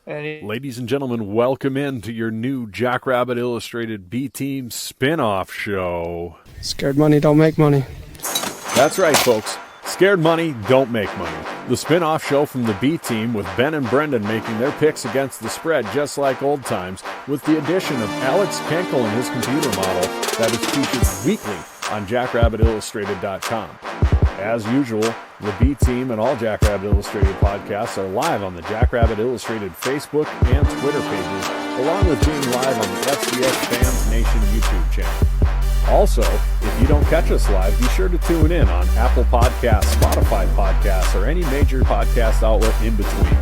Ladies and gentlemen, welcome into your new Jackrabbit Illustrated B-Team spin-off show. Scared money don't make money. That's right, folks. Scared money don't make money. The spin-off show from the B-Team with Ben and Brendan making their picks against the spread just like old times, with the addition of Alex Kenkel and his computer model that is featured weekly on JackrabbitIllustrated.com. As usual, the B-Team and all Jackrabbit Illustrated podcasts are live on the Jackrabbit Illustrated Facebook and Twitter pages, along with being live on the FCS Fans Nation YouTube channel. Also, if you don't catch us live, be sure to tune in on Apple Podcasts, Spotify Podcasts, or any major podcast outlet in between.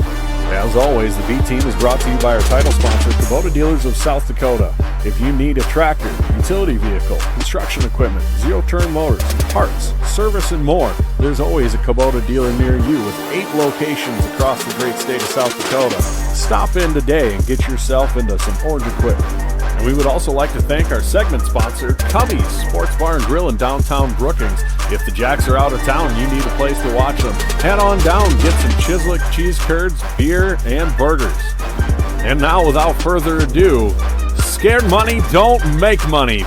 As always, the B-Team is brought to you by our title sponsor, Kubota Dealers of South Dakota. If you need a tractor, utility vehicle, construction equipment, zero-turn motors, parts, service, and more, there's always a Kubota dealer near you with 8 locations across the great state of South Dakota. Stop in today and get yourself into some orange equipment. And we would also like to thank our segment sponsor, Cubby's Sports Bar and Grill in downtown Brookings. If the Jacks are out of town and you need a place to watch them, head on down, get some Chislic cheese curds, beer, and burgers. And now, without further ado, scared money don't make money.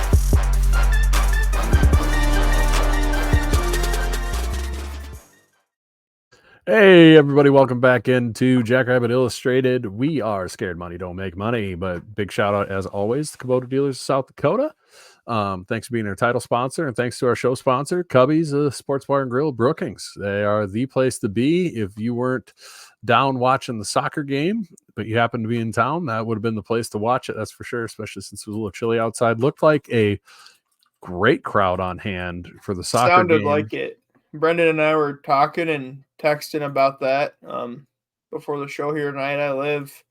Hey, everybody, welcome back into Jackrabbit Illustrated. We are Scared Money Don't Make Money, but big shout out, as always, to Kubota Dealers of South Dakota. Thanks for being our title sponsor, and thanks to our show sponsor, Cubby's Sports Bar and Grill Brookings. They are the place to be. If you weren't down watching the soccer game, but you happened to be in town, that would have been the place to watch it, that's for sure, especially since it was a little chilly outside. Looked like a great crowd on hand for the soccer Sounded game. like it. Brendan and I were talking and texting about that before the show here tonight. I live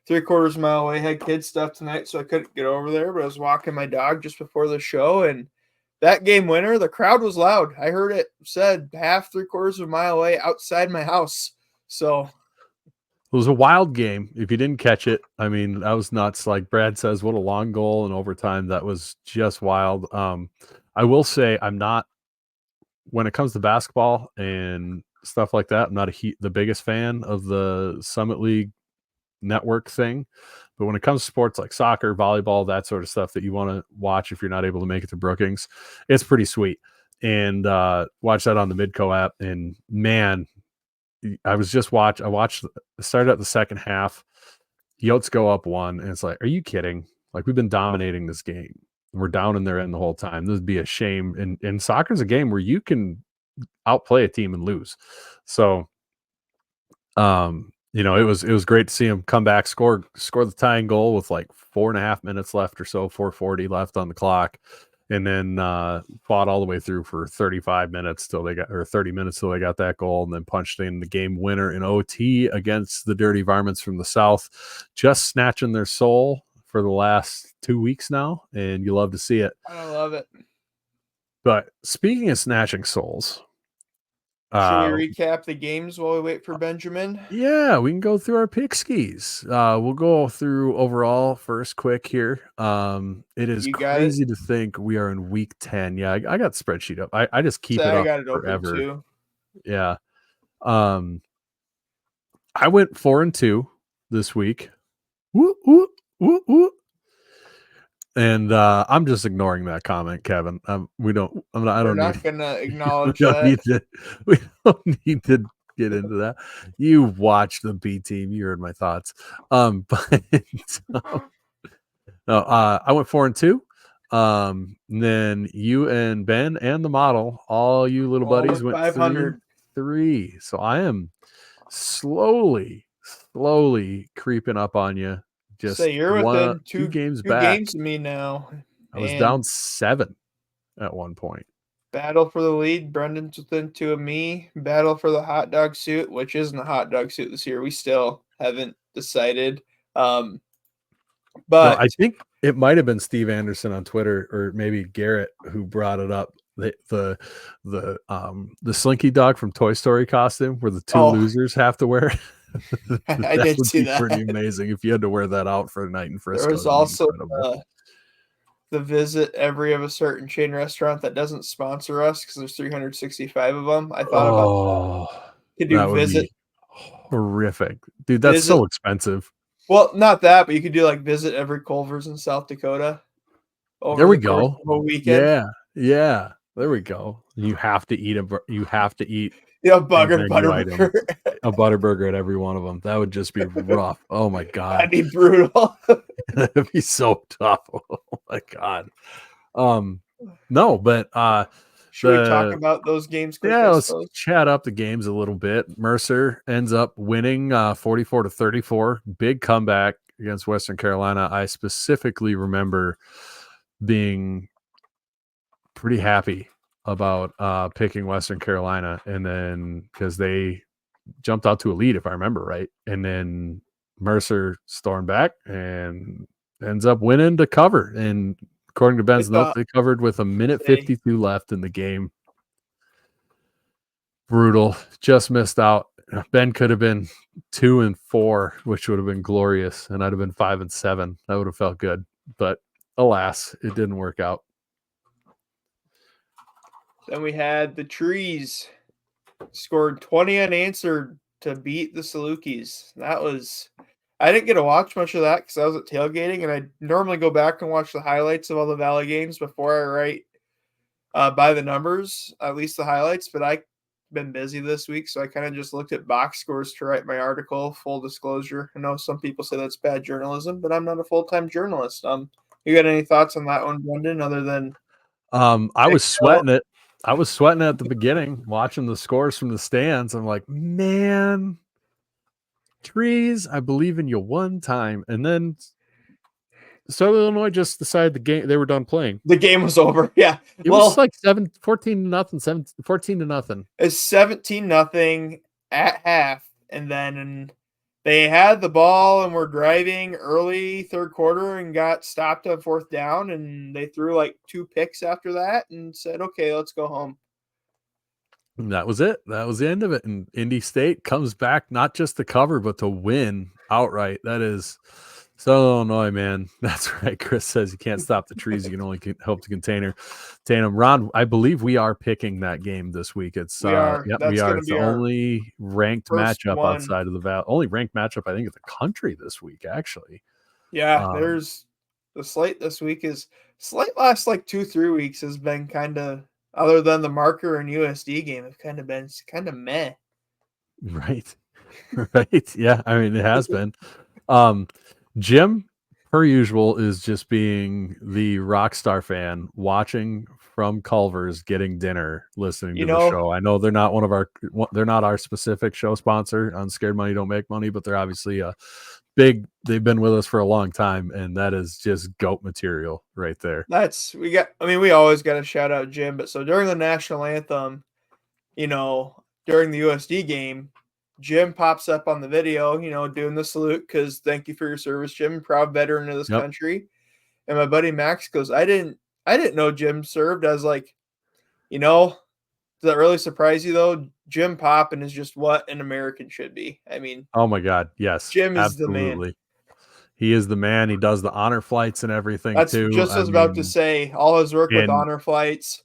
3/4 mile away. Had kids stuff tonight, so I couldn't get over there. But I was walking my dog just before the show, and that game winner, the crowd was loud. I heard it said half 3/4 mile away outside my house. So it was a wild game. If you didn't catch it, I mean, that was nuts. Like Brad says, what a long goal in overtime. That was just wild. I will say I'm not, when it comes to basketball and stuff like that, I'm not the biggest fan of the Summit League network thing. But when it comes to sports like soccer, volleyball, that sort of stuff that you want to watch if you're not able to make it to Brookings, it's pretty sweet. And watch that on the Midco app. And man, I started at the second half. Yotes go up 1, and it's like, are you kidding? Like, we've been dominating this game. We're down in their end the whole time. This would be a shame. And soccer's a game where you can outplay a team and lose. So, it was great to see him come back, score the tying goal with like 4.5 minutes left or so, 4:40 left on the clock, and then fought all the way through for 30 minutes till they got that goal, and then punched in the game winner in OT against the Dirty Varmints from the South, just snatching their soul for the last 2 weeks now, and you love to see it. I love it. But speaking of snatching souls, should we recap the games while we wait for Benjamin? Yeah, we can go through our pick skis. We'll go through overall first quick here. It is crazy to think we are in week 10. Yeah, I got the spreadsheet up. I just keep it up forever. Open too. Yeah. I went 4-2 this week. Woo, woo, woo, woo. And I'm just ignoring that comment, Kevin. We don't. We're not going to acknowledge that. We don't need to get into that. You watched the B-Team. You heard my thoughts. I went 4-2. Then you and Ben and the model, all you little buddies, went 503. So I am slowly creeping up on you. Just so you're within two games two back. Games to me now. I was down 7 at one point. Battle for the lead. Brendan's within 2 of me. Battle for the hot dog suit, which isn't a hot dog suit this year. We still haven't decided. But no, I think it might have been Steve Anderson on Twitter, or maybe Garrett, who brought it up. The Slinky dog from Toy Story costume, where the 2 losers have to wear. I did see that. Pretty amazing if you had to wear that out for a night in Frisco. There was also the visit every of a certain chain restaurant that doesn't sponsor us because there's 365 of them. I thought about to do visit. Horrific, dude. That's so expensive. Well, not that, but you could do like visit every Culver's in South Dakota over There we the course go. of a weekend. Yeah. Yeah. There we go. You have to eat Yeah, a bugger menu item, Butterburger. a Butterburger at every one of them. That would just be rough. Oh my That'd God. be brutal. That'd be so tough. Oh my God. No, but Should we talk the about those games quick, yeah, I let's suppose? chat up the games a little bit. Mercer ends up winning 44-34. Big comeback against Western Carolina. I specifically remember being pretty happy about picking Western Carolina, and then because they jumped out to a lead, if I remember right, and then Mercer stormed back and ends up winning to cover. And according to I Ben's notes, thought they covered with a minute they 52 left in the game. Brutal. Just missed out. Ben could have been 2-4, which would have been glorious, and I'd have been 5-7. That would have felt good, but alas, it didn't work out. then we had the Trees scored 20 unanswered to beat the Salukis. That was I didn't get to watch much of that because I was at tailgating, and I normally go back and watch the highlights of all the Valley games before I write by the numbers, at least the highlights. But I've been busy this week, so I kind of just looked at box scores to write my article. Full disclosure, I know some people say that's bad journalism, but I'm not a full-time journalist. You got any thoughts on that one, Brendan? Other than I was sweating it. I was sweating it at the beginning, watching the scores from the stands. I'm like, man, Trees, I believe in you one time. And then Southern Illinois just decided the game they were done playing. the game was over, yeah. It was Well, like 14-0, 14-0. it's 17-0 at half, and then they had the ball and were driving early third quarter and got stopped on fourth down, and they threw like 2 picks after that and said, "Okay, let's go home." And that was it. That was the end of it. And Indy State comes back not just to cover, but to win outright. That is so Illinois, man. That's right. Chris says you can't stop the Trees. You can only help to contain them. Ron, I believe we are picking that game this week. It's We are. yep, we That's are. going to It's the be our only ranked first matchup one. outside of the Valley. Only ranked matchup, I think, in the country this week, actually. Yeah, there's the slate this week is slate last like 2-3 weeks has been kind of, other than the marker and USD game, have kind of been kind of meh. Right. Right. Yeah. I mean, it has been. Jim, per usual, is just being the rock star fan, watching from Culver's, getting dinner, listening You to the know, show. I know they're not our specific show sponsor on Scared Money Don't Make Money, but they're obviously they've been with us for a long time, and that is just GOAT material right there. we always got to shout out Jim, but so during the national anthem, during the USD game, Jim pops up on the video, doing the salute because thank you for your service, Jim, proud veteran of this Yep. country. And my buddy Max goes, I didn't know Jim served. I was like, does that really surprise you though? Jim popping is just what an American should be. I mean, Oh my God. Yes, Jim is the man. absolutely. He is the man. He does the honor flights and everything That's too. just what I I was about to mean, say. All his work with and honor flights.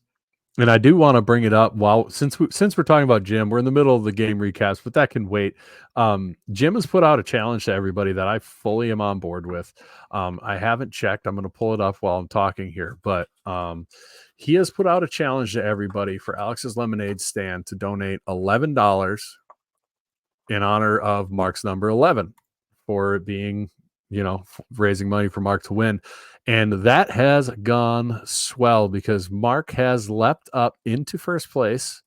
And I do want to bring it up since we're talking about Jim, we're in the middle of the game recaps, but that can wait. Jim has put out a challenge to everybody that I fully am on board with. I haven't checked. I'm going to pull it up while I'm talking here, but he has put out a challenge to everybody for Alex's Lemonade stand to donate $11 in honor of Mark's number 11 for it being, raising money for Mark to win. And that has gone swell because Mark has leapt up into first place.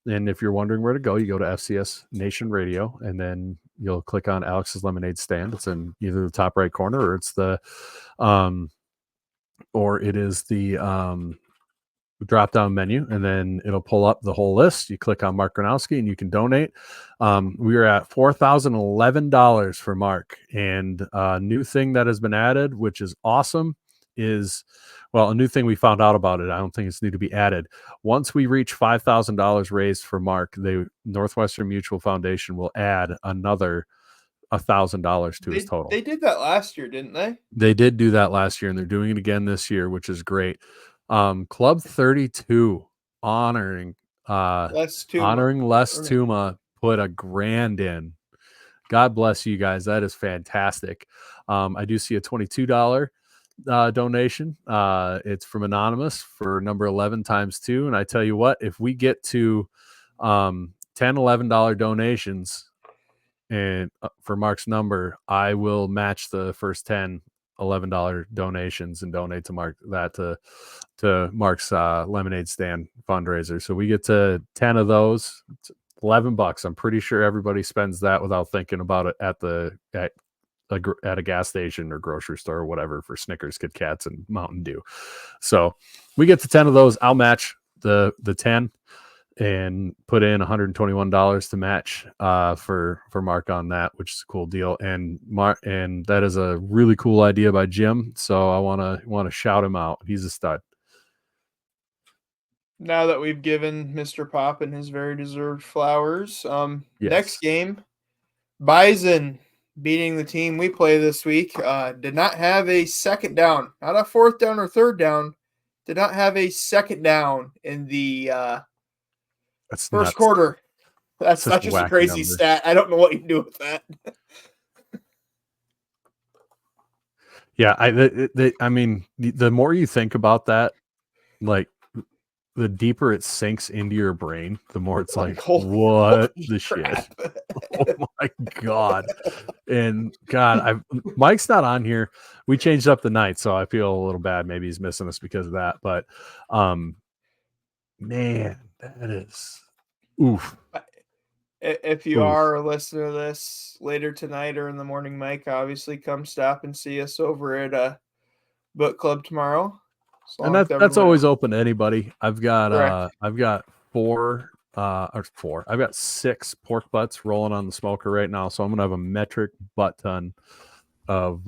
And if you're wondering where to go, you go to FCS Nation Radio, and then you'll click on Alex's Lemonade stand. It's in either the top right corner or it's the drop down menu, and then it'll pull up the whole list. You click on Mark Gronowski and you can donate. We are at $4,011 for Mark. And a new thing that has been added, which is awesome, is a new thing we found out about it. I don't think it's new to be added. Once we reach $5,000 raised for Mark, the Northwestern Mutual Foundation will add another $1,000 to his total. They did that last year, didn't they? They did do that last year, and they're doing it again this year, which is great. Club 32 honoring Les Tuma put $1,000 in God bless you guys. That is fantastic. I do see a $22 donation. It's from Anonymous for number 11 times 2. And I tell you what, if we get to $10, $11 donations and for Mark's number, I will match the first 10 $11 donations and donate to Mark that to Mark's lemonade stand fundraiser. So we get to 10 of those, $11. I'm pretty sure everybody spends that without thinking about it at a gas station or grocery store or whatever for Snickers, Kit Kats, and Mountain Dew. So we get to 10 of those. I'll match the 10 and put in $121 to match for Mark on that, which is a cool deal. And that is a really cool idea by Jim. So I want to shout him out. He's a stud. Now that we've given Mr. Poppin his very deserved flowers, Yes. Next game, Bison beating the team we play this week, did not have a second down, not a fourth down or third down, did not have a second down in the That's first nuts. quarter. That's Such just a wacky crazy numbers. stat. I don't know what you do with that. Yeah, I mean, the more you think about that, like the deeper it sinks into your brain, the more it's like, what the shit? Oh my God. And God, Mike's not on here. We changed up the night, so I feel a little bad. Maybe he's missing us because of that. But man, that is oof. If you are listening to this later tonight or in the morning, Mike, obviously come stop and see us over at book club tomorrow. And that's always open to anybody. I've got four. I've got 6 pork butts rolling on the smoker right now, so I'm gonna have a metric butt ton of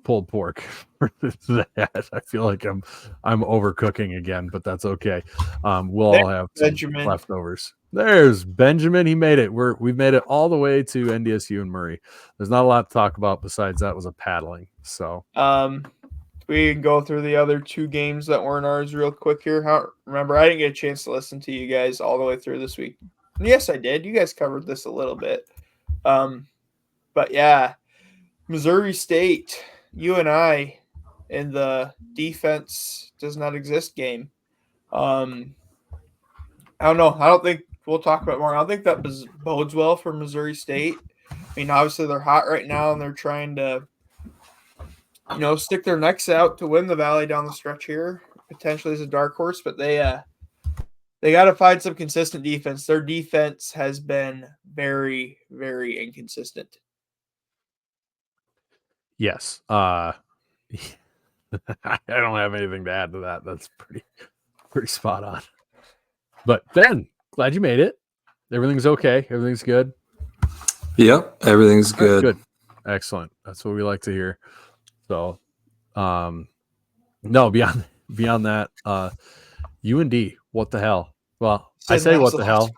pulled pork for that. I feel like I'm overcooking again, but that's okay. We'll all have some leftovers. There's Benjamin. He made it. We've made it all the way to NDSU and Murray. There's not a lot to talk about besides that was a paddling. So we can go through the other 2 games that weren't ours real quick here. Remember, I didn't get a chance to listen to you guys all the way through this week. Yes, I did. You guys covered this a little bit. But yeah, Missouri State, UNI in the defense does not exist game. I don't know. I don't think we'll talk about it more. I don't think that bodes well for Missouri State. I mean, obviously they're hot right now and they're trying to, stick their necks out to win the Valley down the stretch here, potentially as a dark horse, but they got to find some consistent defense. Their defense has been very, very inconsistent. Yes. I don't have anything to add to that. That's pretty spot on. But Ben, glad you made it. Everything's okay. Everything's good. Yep, everything's good. Good. Excellent. That's what we like to hear. So, no, beyond that, UND, what the hell? Well, I say what the hell.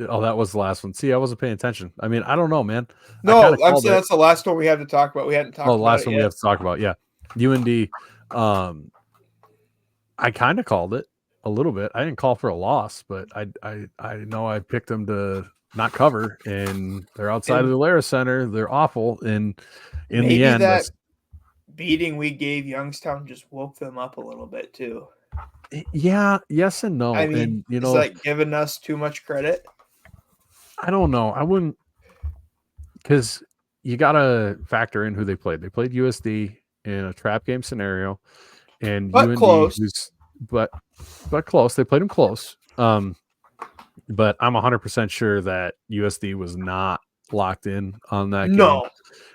Oh, that was the last one. See, I wasn't paying attention. I mean, I don't know, man. No, I'm saying that's the last one we have to talk about. We hadn't talked about it yet. Oh, the last one we have to talk about. Yeah. UND, I kind of called it a little bit. I didn't call for a loss, but I know I picked them to not cover, and they're outside of the Lara Center. They're awful. And in the end, that beating we gave Youngstown just woke them up a little bit too. Yeah, yes and no. I mean, and, is that giving us too much credit? I don't know. I wouldn't, because you got to factor in who they played. They played USD in a trap game scenario, and UND, close. But close. They played them close. But I'm 100% sure that USD was not locked in on that game. No,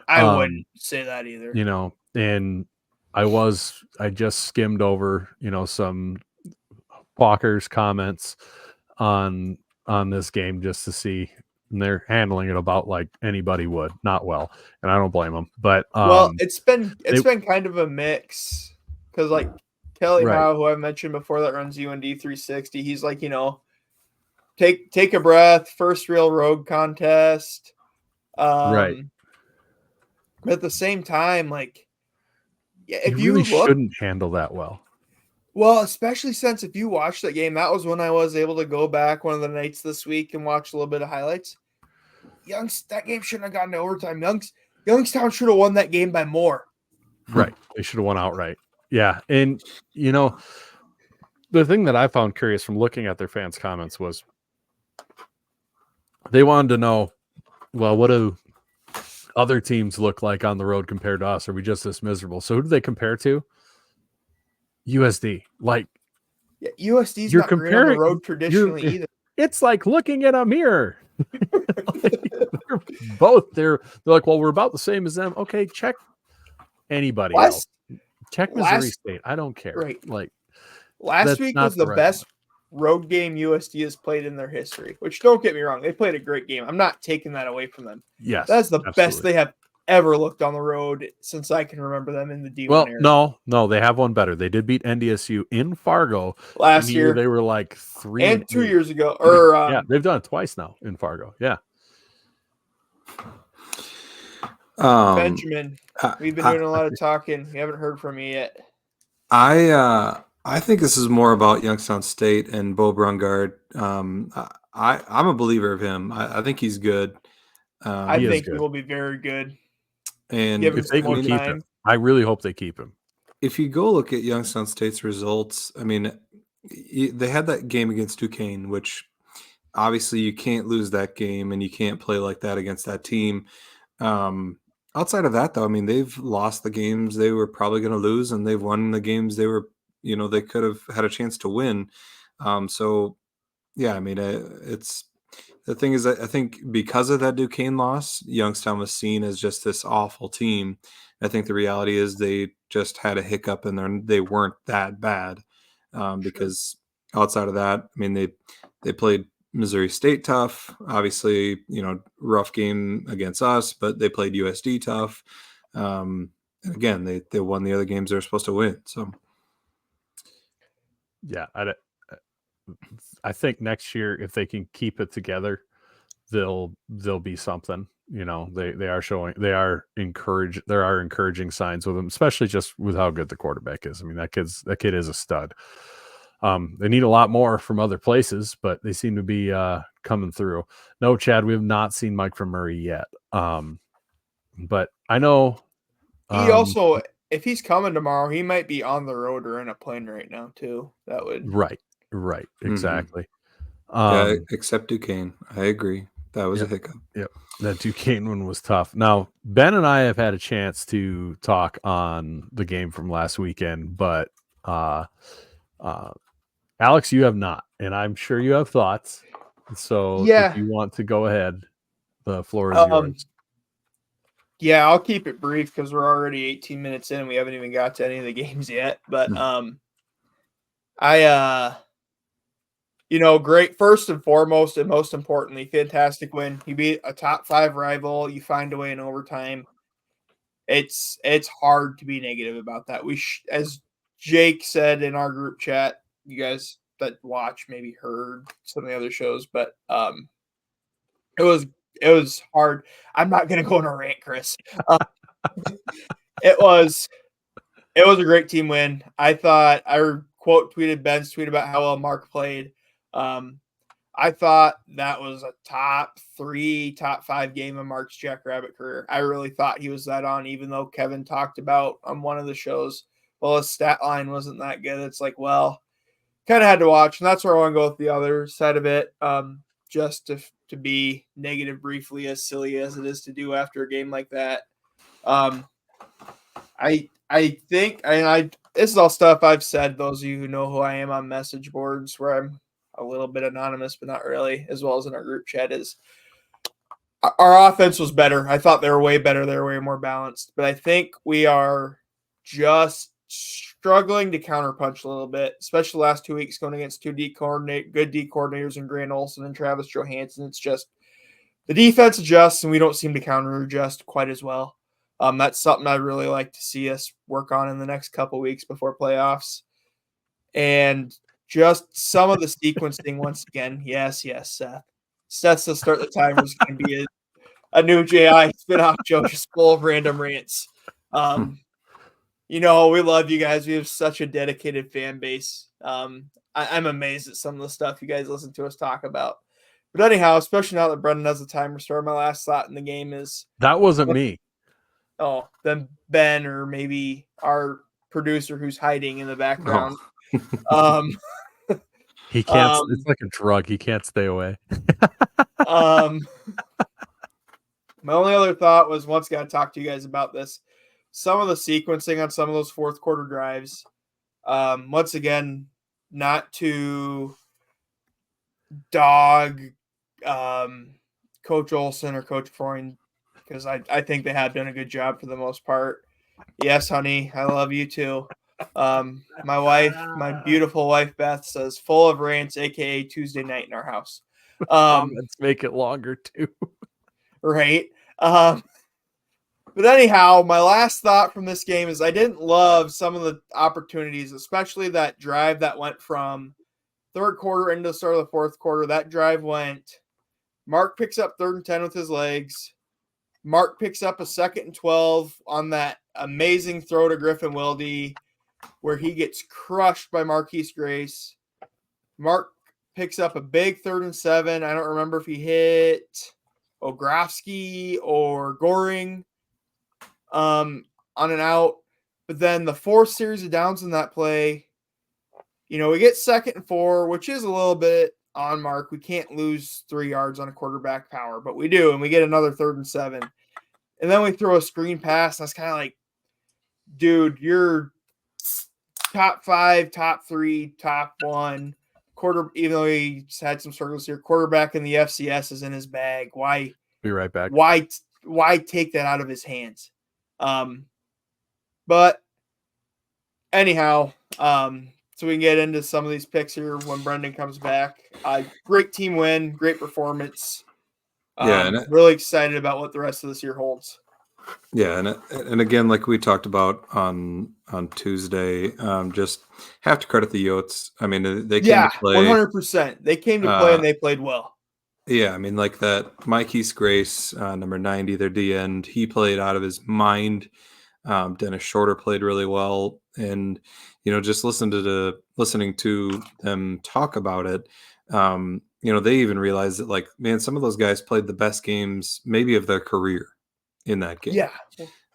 I wouldn't say that either. And I just skimmed over, some Walker's comments on this game just to see, and they're handling it about like anybody would, not well, and I don't blame them. But it's been kind of a mix because like Kelly Howe, who I mentioned before, that runs UND 360, he's like, take a breath, first real road contest, right. But at the same time, like, yeah, if you really shouldn't handle that well. Well, especially since if you watch that game, that was when I was able to go back one of the nights this week and watch a little bit of highlights. that game shouldn't have gone to overtime. Youngstown should have won that game by more. Right. They should have won outright. Yeah. And, the thing that I found curious from looking at their fans' comments was they wanted to know, well, what do other teams look like on the road compared to us? Are we just this miserable? So who do they compare to? USD. Like, USD's you're not great on the comparing road traditionally either. It's like looking in a mirror. They're like, well, we're about the same as them. Okay, check anybody else. Check Missouri State. I don't care. Right. Like, last week was the best road game USD has played in their history, which, don't get me wrong, they played a great game. I'm not taking that away from them. Yes. That's the best they have ever looked on the road since I can remember them in the D1 era. No, they have one better. They did beat NDSU in Fargo last year. They were like 3 and 2 years ago. Or yeah, they've done it twice now in Fargo. Yeah. Benjamin, we've been doing a lot of talking. We haven't heard from you yet. I think this is more about Youngstown State and Bo Brungard. I'm a believer of him. I think he's good. I think he will be very good. And if they can keep him, I really hope they keep him. If you go look at Youngstown State's results, I mean, they had that game against Duquesne, which obviously you can't lose that game and you can't play like that against that team. Outside of that, though, I mean, they've lost the games they were probably going to lose, and they've won the games they were, they could have had a chance to win. So, yeah, I mean, it's the thing is that I think because of that Duquesne loss, Youngstown was seen as just this awful team. I think the reality is they just had a hiccup and they weren't that bad because outside of that, I mean, they played Missouri State tough, obviously, rough game against us, but they played USD tough. And again, they won the other games they were supposed to win. So, yeah, I think next year, if they can keep it together, they'll be something. They are showing, there are encouraging signs with them, especially just with how good the quarterback is. I mean, that kid is a stud. They need a lot more from other places, but they seem to be coming through. No, Chad, we have not seen Mike from Murray yet. But I know he also, if he's coming tomorrow, he might be on the road or in a plane right now too. That would right, exactly. Yeah, except Duquesne, I agree. That was a hiccup. Yep, that Duquesne one was tough. Now, Ben and I have had a chance to talk on the game from last weekend, but Alex, you have not, and I'm sure you have thoughts. So if you want to go ahead, the floor is yours. Yeah, I'll keep it brief because we're already 18 minutes in and we haven't even got to any of the games yet. But great, first and foremost, and most importantly, fantastic win. You beat a top 5 rival. You find a way in overtime. It's hard to be negative about that. As Jake said in our group chat, you guys that watch maybe heard some of the other shows, but it was hard. I'm not going to go on a rant, Chris. It was a great team win. I thought I tweeted Ben's tweet about how well Mark played. I thought that was a top 3, top 5 game of Mark's Jackrabbit career. I really thought he was that on, even though Kevin talked about on one of the shows, well, his stat line wasn't that good. It's like, well, kind of had to watch, and that's where I want to go with the other side of it. Just to be negative briefly, as silly as it is to do after a game like that. I think this is all stuff I've said. Those of you who know who I am on message boards, where I'm a little bit anonymous, but not really, as well as in our group chat, is our offense was better. I thought they were way better. They were way more balanced, but I think we are just struggling to counterpunch a little bit, especially the last 2 weeks going against good D coordinators in Grant Olson and Travis Johansson. It's just the defense adjusts and we don't seem to counter adjust quite as well. That's something I'd really like to see us work on in the next couple weeks before playoffs. And just some of the sequencing once again. Yes, Seth. Seth's to start the timer is going to be a new JI spin-off show just full of random rants. We love you guys. We have such a dedicated fan base. I'm amazed at some of the stuff you guys listen to us talk about. But anyhow, especially now that Brendan has the timer start, my last thought in the game is That wasn't me. Then Ben or maybe our producer who's hiding in the background. He can't. It's like a drug. He can't stay away. My only other thought was once got to talk to you guys about this. Some of the sequencing on some of those fourth quarter drives. Once again, not to dog Coach Olson or Coach Freund, because I think they have done a good job for the most part. Yes, honey, I love you too. My wife, my beautiful wife Beth, says full of rants, aka Tuesday night in our house. Let's make it longer too. Right. But anyhow, my last thought from this game is I didn't love some of the opportunities, especially that drive that went from third quarter into the start of the fourth quarter. That drive went, Mark picks up 3rd and 10 with his legs. Mark picks up a 2nd and 12 on that amazing throw to Griffin Wilde where he gets crushed by Marquise Grace. Mark picks up a big 3rd and 7. I don't remember if he hit Ografsky or Goring on an out. But then the 4th series of downs in that play, we get 2nd and 4, which is a little bit on Mark. We can't lose 3 yards on a quarterback power, but we do, and we get another 3rd and 7. And then we throw a screen pass, and I was kind of like, dude, you're top 5, top 3, top 1 quarter. Even though he's had some struggles here, quarterback in the FCS is in his bag. Why? Be right back. Why take that out of his hands? But anyhow, so we can get into some of these picks here when Brendan comes back. Great team win, great performance. Really excited about what the rest of this year holds. Yeah, and again, like we talked about on Tuesday, just have to credit the Yotes. I mean, they came to play 100%. They came to play and they played well. Yeah, I mean, like that Marquise Grace, number 90, their D end, he played out of his mind. Dennis Shorter played really well, and just listening to them talk about it. They even realized that, like, man, some of those guys played the best games maybe of their career in that game. Yeah,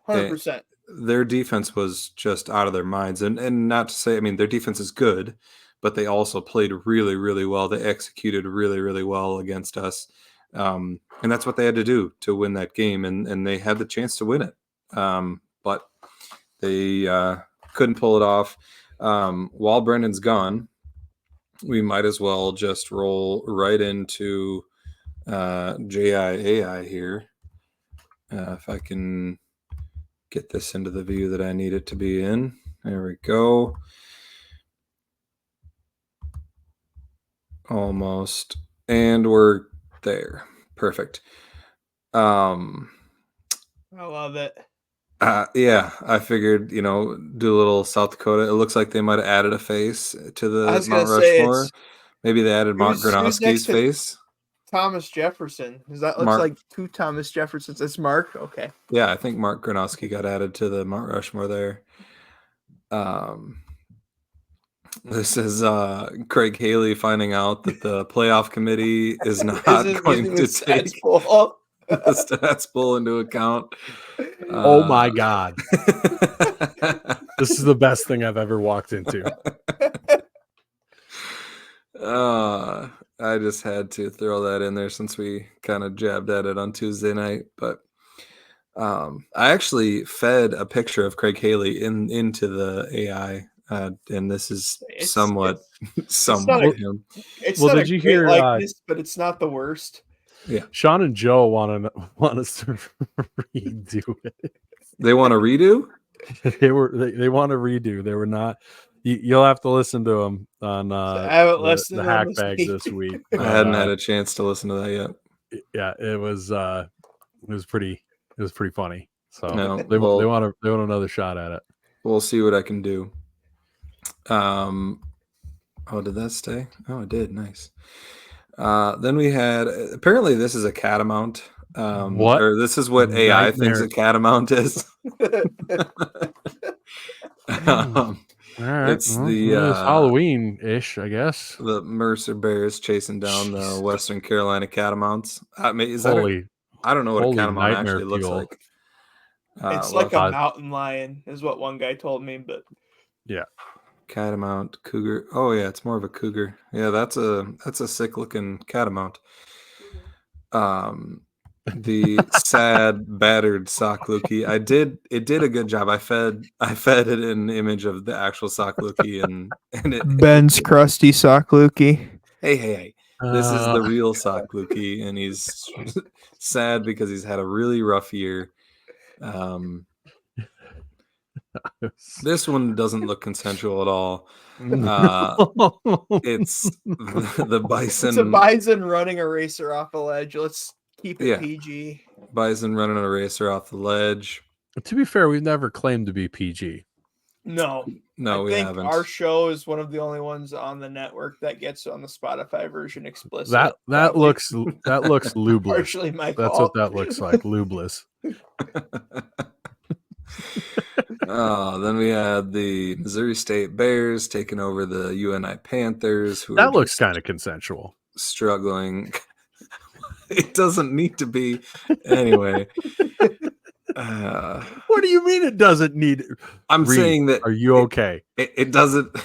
100%. Their defense was just out of their minds, and not to say, I mean, their defense is good, but they also played really, really well. They executed really, really well against us, and that's what they had to do to win that game, and they had the chance to win it, but they couldn't pull it off. While Brendan's gone, we might as well just roll right into JIAI here. If I can get this into the view that I need it to be in. There we go. Almost. And we're there. Perfect. I love it. Yeah, I figured, do a little South Dakota. It looks like they might have added a face to the Mount Rushmore. Maybe they added Mark Gronowski's face. Thomas Jefferson. That looks like 2 Thomas Jeffersons. It's Mark? Okay. Yeah, I think Mark Gronowski got added to the Mount Rushmore there. This is Craig Haley finding out that the playoff committee is not going to take the stats poll into account. Oh my God. This is the best thing I've ever walked into. I just had to throw that in there since we kind of jabbed at it on Tuesday night. But I actually fed a picture of Craig Haley into the AI, and this is somewhat him. Did you hear likeness, but it's not the worst. Yeah, Sean and Joe want us to redo it. They want to redo. They want to redo. They were not. You'll have to listen to them on I haven't listened the to hack bag this week. I hadn't had a chance to listen to that yet. Yeah, it was pretty funny. So no, they want another shot at it. We'll see what I can do. Oh, did that stay? Oh, it did. Nice. Then we had, apparently this is a catamount. What? Or this is what AI thinks a catamount is. All right. It's Well, the it's Halloween-ish, I guess. the Mercer Bears chasing down the Jeez. Western Carolina Catamounts. I mean, is that Holy, I don't know what a holy catamount nightmare actually looks fuel. like. It's Well, like a mountain lion, is what one guy told me. But Yeah. catamount, cougar. Oh yeah, it's more of a cougar. Yeah, that's a sick looking catamount. The sad, battered Sockluki. It did a good job. I fed it an image of the actual Sockluki and it Ben's crusty sock, Lukey. hey. This is the real Sockluki, and he's sad because he's had a really rough year. This one doesn't look consensual at all. It's the bison. It's a bison running a racer off a ledge. Let's keep it Yeah. PG. Bison running a racer off the ledge. To be fair, we've never claimed to be PG. No, No, I we think haven't. our show is one of the only ones on the network that gets on the Spotify version explicit. That Probably looks lubeless. partially my That's fault. what that looks like, lubeless. Then we had the Missouri State Bears taking over the UNI Panthers. Who That looks kind of consensual. struggling. It doesn't need to be. Anyway. What do you mean it doesn't need? I'm saying that. Are you okay? It doesn't.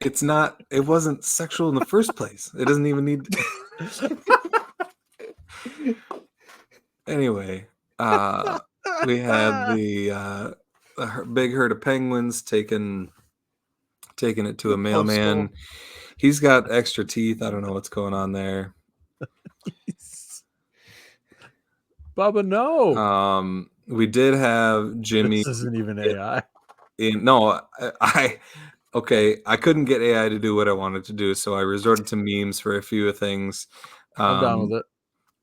It's not. It wasn't sexual in the first place. It doesn't even need. Anyway, we had the big herd of penguins taking it to a mailman. He's got extra teeth. I don't know what's going on there. Bubba, no. We did have Jimmy. This isn't even AI. No, I couldn't get AI to do what I wanted to do, so I resorted to memes for a few things. I'm down with it.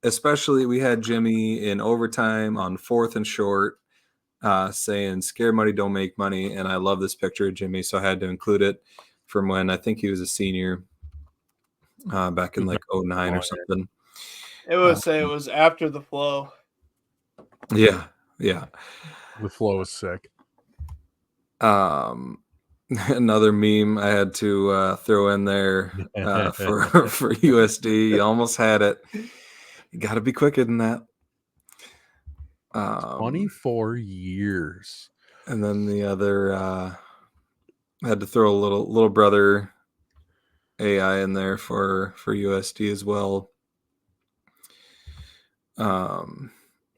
Especially, we had Jimmy in overtime on 4th and short, saying "Scared money don't make money," and I love this picture of Jimmy, so I had to include it from when I think he was a senior back in like 2009 or something. It was after the flow. Yeah. The flow is sick. Another meme I had to throw in there for USD. You almost had it. You got to be quicker than that. 24 years. And then the other I had to throw a little brother AI in there for USD as well.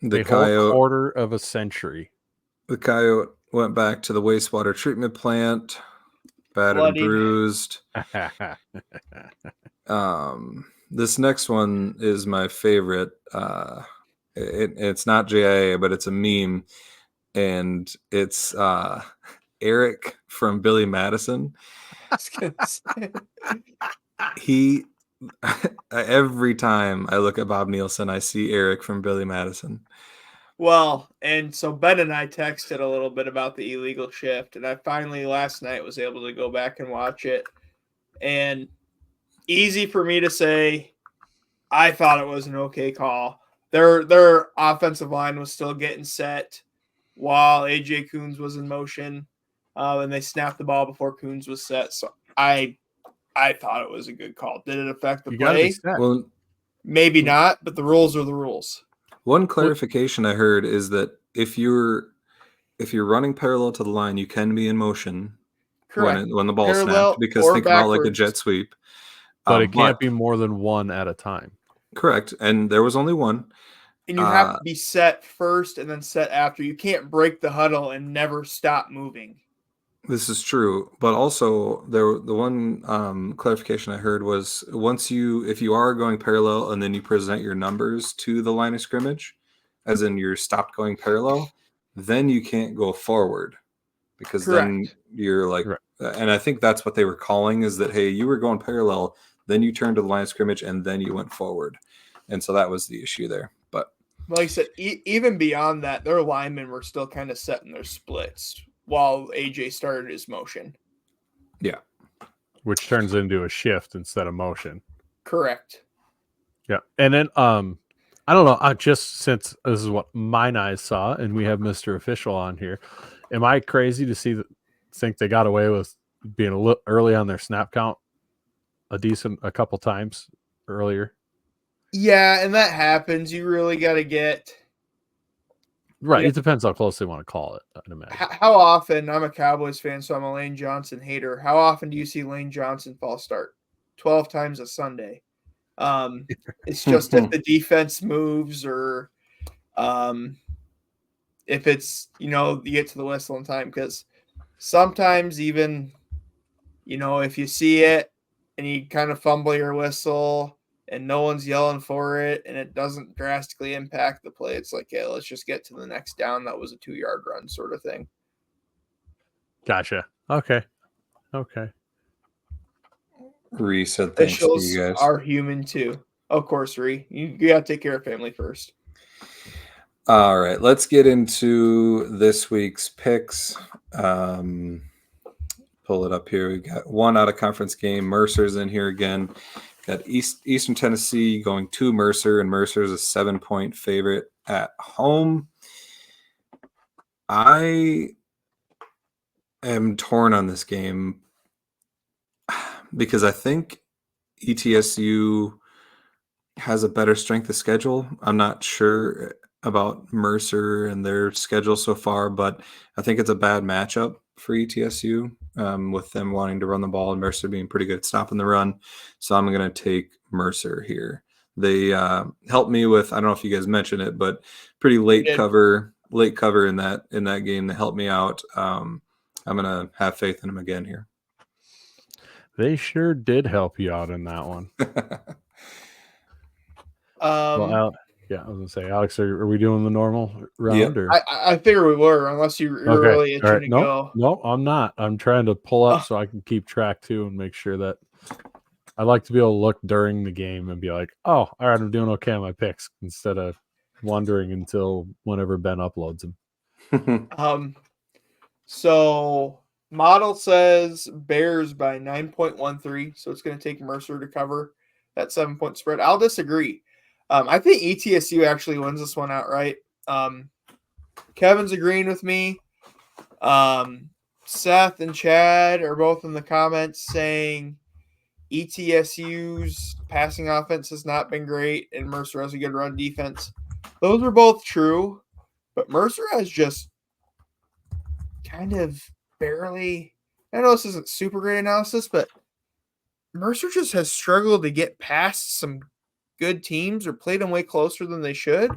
The coyote, quarter of a century. The coyote went back to the wastewater treatment plant, battered and bruised. This next one is my favorite. It's not JIA, but it's a meme, and it's Eric from Billy Madison. He every time I look at Bob Nielsen, I see Eric from Billy Madison. Well, and so Ben and I texted a little bit about the illegal shift, and I finally last night was able to go back and watch it. And easy for me to say, I thought it was an okay call. Their offensive line was still getting set while AJ Coons was in motion, and they snapped the ball before Coons was set. So I thought it was a good call. Did it affect the play? Well, maybe not, but the rules are the rules. One clarification I heard is that if you're running parallel to the line, you can be in motion when the ball snapped, because think about like a jet sweep. But it can't be more than one at a time. Correct. And there was only one. And you have to be set first and then set after. You can't break the huddle and never stop moving. This is true, but also the one clarification I heard was if you are going parallel and then you present your numbers to the line of scrimmage, as in you're stopped going parallel, then you can't go forward, because then you're like, and I think that's what they were calling, is that, hey, you were going parallel, then you turned to the line of scrimmage and then you went forward, and so that was the issue there. But like I said, even beyond that, their linemen were still kind of setting their splits while AJ started his motion. Yeah. Which turns into a shift instead of motion. Correct. Yeah. And then I don't know, just since this is what mine eyes saw and we have Mr. Official on here, am I crazy to think they got away with being a little early on their snap count a couple times earlier. Yeah, and that happens. You really got to get Right. Yeah. It depends how close they want to call it, I'd imagine. how often. I'm a Cowboys fan, so I'm a Lane Johnson hater. How often do you see Lane Johnson false start? 12 times a Sunday. It's just if the defense moves or if it's, you get to the whistle in time, because sometimes even, if you see it and you kind of fumble your whistle and no one's yelling for it and it doesn't drastically impact the play, it's like, yeah, let's just get to the next down. That was a 2-yard run sort of thing. Gotcha. Okay. Ree said thanks to Officials you guys. are human too. Of course, Ree. You got to take care of family first. All right, let's get into this week's picks. Pull it up here. We got one out of conference game. Mercer's in here again. Got Eastern Tennessee going to Mercer, and Mercer's a 7-point favorite at home. I am torn on this game because I think ETSU has a better strength of schedule. I'm not sure about Mercer and their schedule so far, but I think it's a bad matchup for ETSU with them wanting to run the ball and Mercer being pretty good at stopping the run. So I'm going to take Mercer here. They helped me with, I don't know if you guys mentioned it, but pretty late cover in that game that helped me out. I'm going to have faith in them again here. They sure did help you out in that one. Well, yeah, I was gonna say, Alex, are we doing the normal round? Or I figure we were, unless you're really itching to go. No, I'm not. I'm trying to pull up so I can keep track too and make sure that I like to be able to look during the game and be like, oh, all right, I'm doing okay on my picks instead of wondering until whenever Ben uploads them. So model says Bears by 9.13, so it's going to take Mercer to cover that 7-point spread. I'll disagree. I think ETSU actually wins this one outright. Kevin's agreeing with me. Seth and Chad are both in the comments saying ETSU's passing offense has not been great and Mercer has a good run defense. Those are both true, but Mercer has just kind of barely, I know this isn't super great analysis, but Mercer just has struggled to get past some good teams or played them way closer than they should.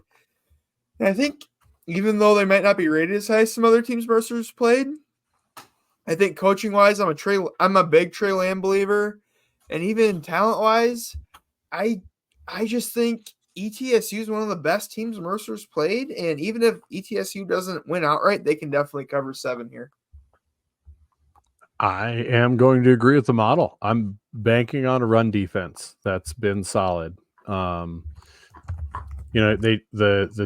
And I think even though they might not be rated as high as some other teams Mercer's played, I think coaching wise, I'm a big Trey Lamb believer, and even talent wise, I just think ETSU is one of the best teams Mercer's played, and even if ETSU doesn't win outright, they can definitely cover 7 here. I am going to agree with the model. I'm banking on a run defense that's been solid. The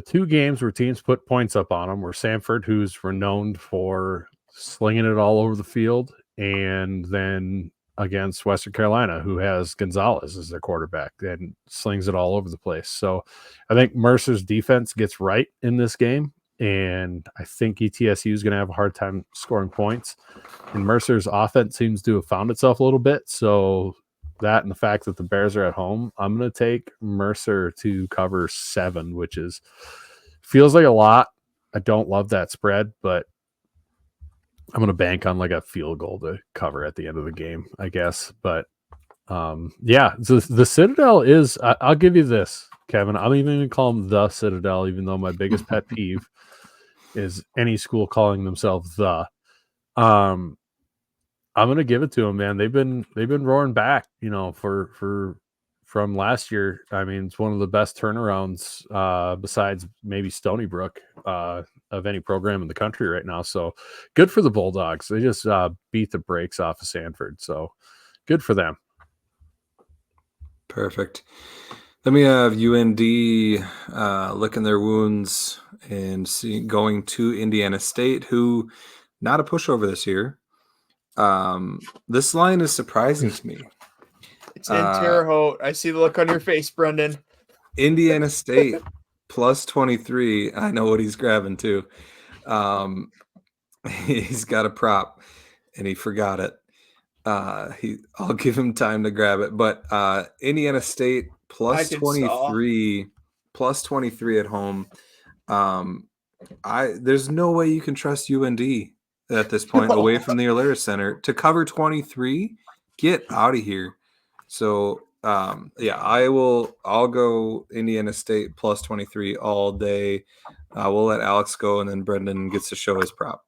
2 games where teams put points up on them were Samford, who's renowned for slinging it all over the field, and then against Western Carolina, who has Gonzalez as their quarterback and slings it all over the place. So I think Mercer's defense gets right in this game, and I think ETSU is going to have a hard time scoring points. And Mercer's offense seems to have found itself a little bit. So that and the fact that the Bears are at home, I'm going to take Mercer to cover 7, which feels like a lot. I don't love that spread, but I'm going to bank on like a field goal to cover at the end of the game, I guess. But the Citadel is, I'll give you this, Kevin. I'm even going to call them the Citadel, even though my biggest pet peeve is any school calling themselves the. I'm going to give it to them, man. They've been roaring back, from last year. I mean, it's one of the best turnarounds besides maybe Stony Brook of any program in the country right now. So good for the Bulldogs. They just beat the brakes off of Sanford. So good for them. Perfect. Then we have UND licking their wounds and going to Indiana State, who not a pushover this year. This line is surprising to me. It's in Terre Haute. I see the look on your face, Brendan. Indiana State plus 23. I know what he's grabbing too. He's got a prop and he forgot it. I'll give him time to grab it. But Indiana State I could stall. plus 23 at home. There's no way you can trust UND at this point No. away from the O'Leary Center to cover 23. Get out of here. So I'll go Indiana State plus 23 all day. We'll let Alex go, and then Brendan gets to show his prop.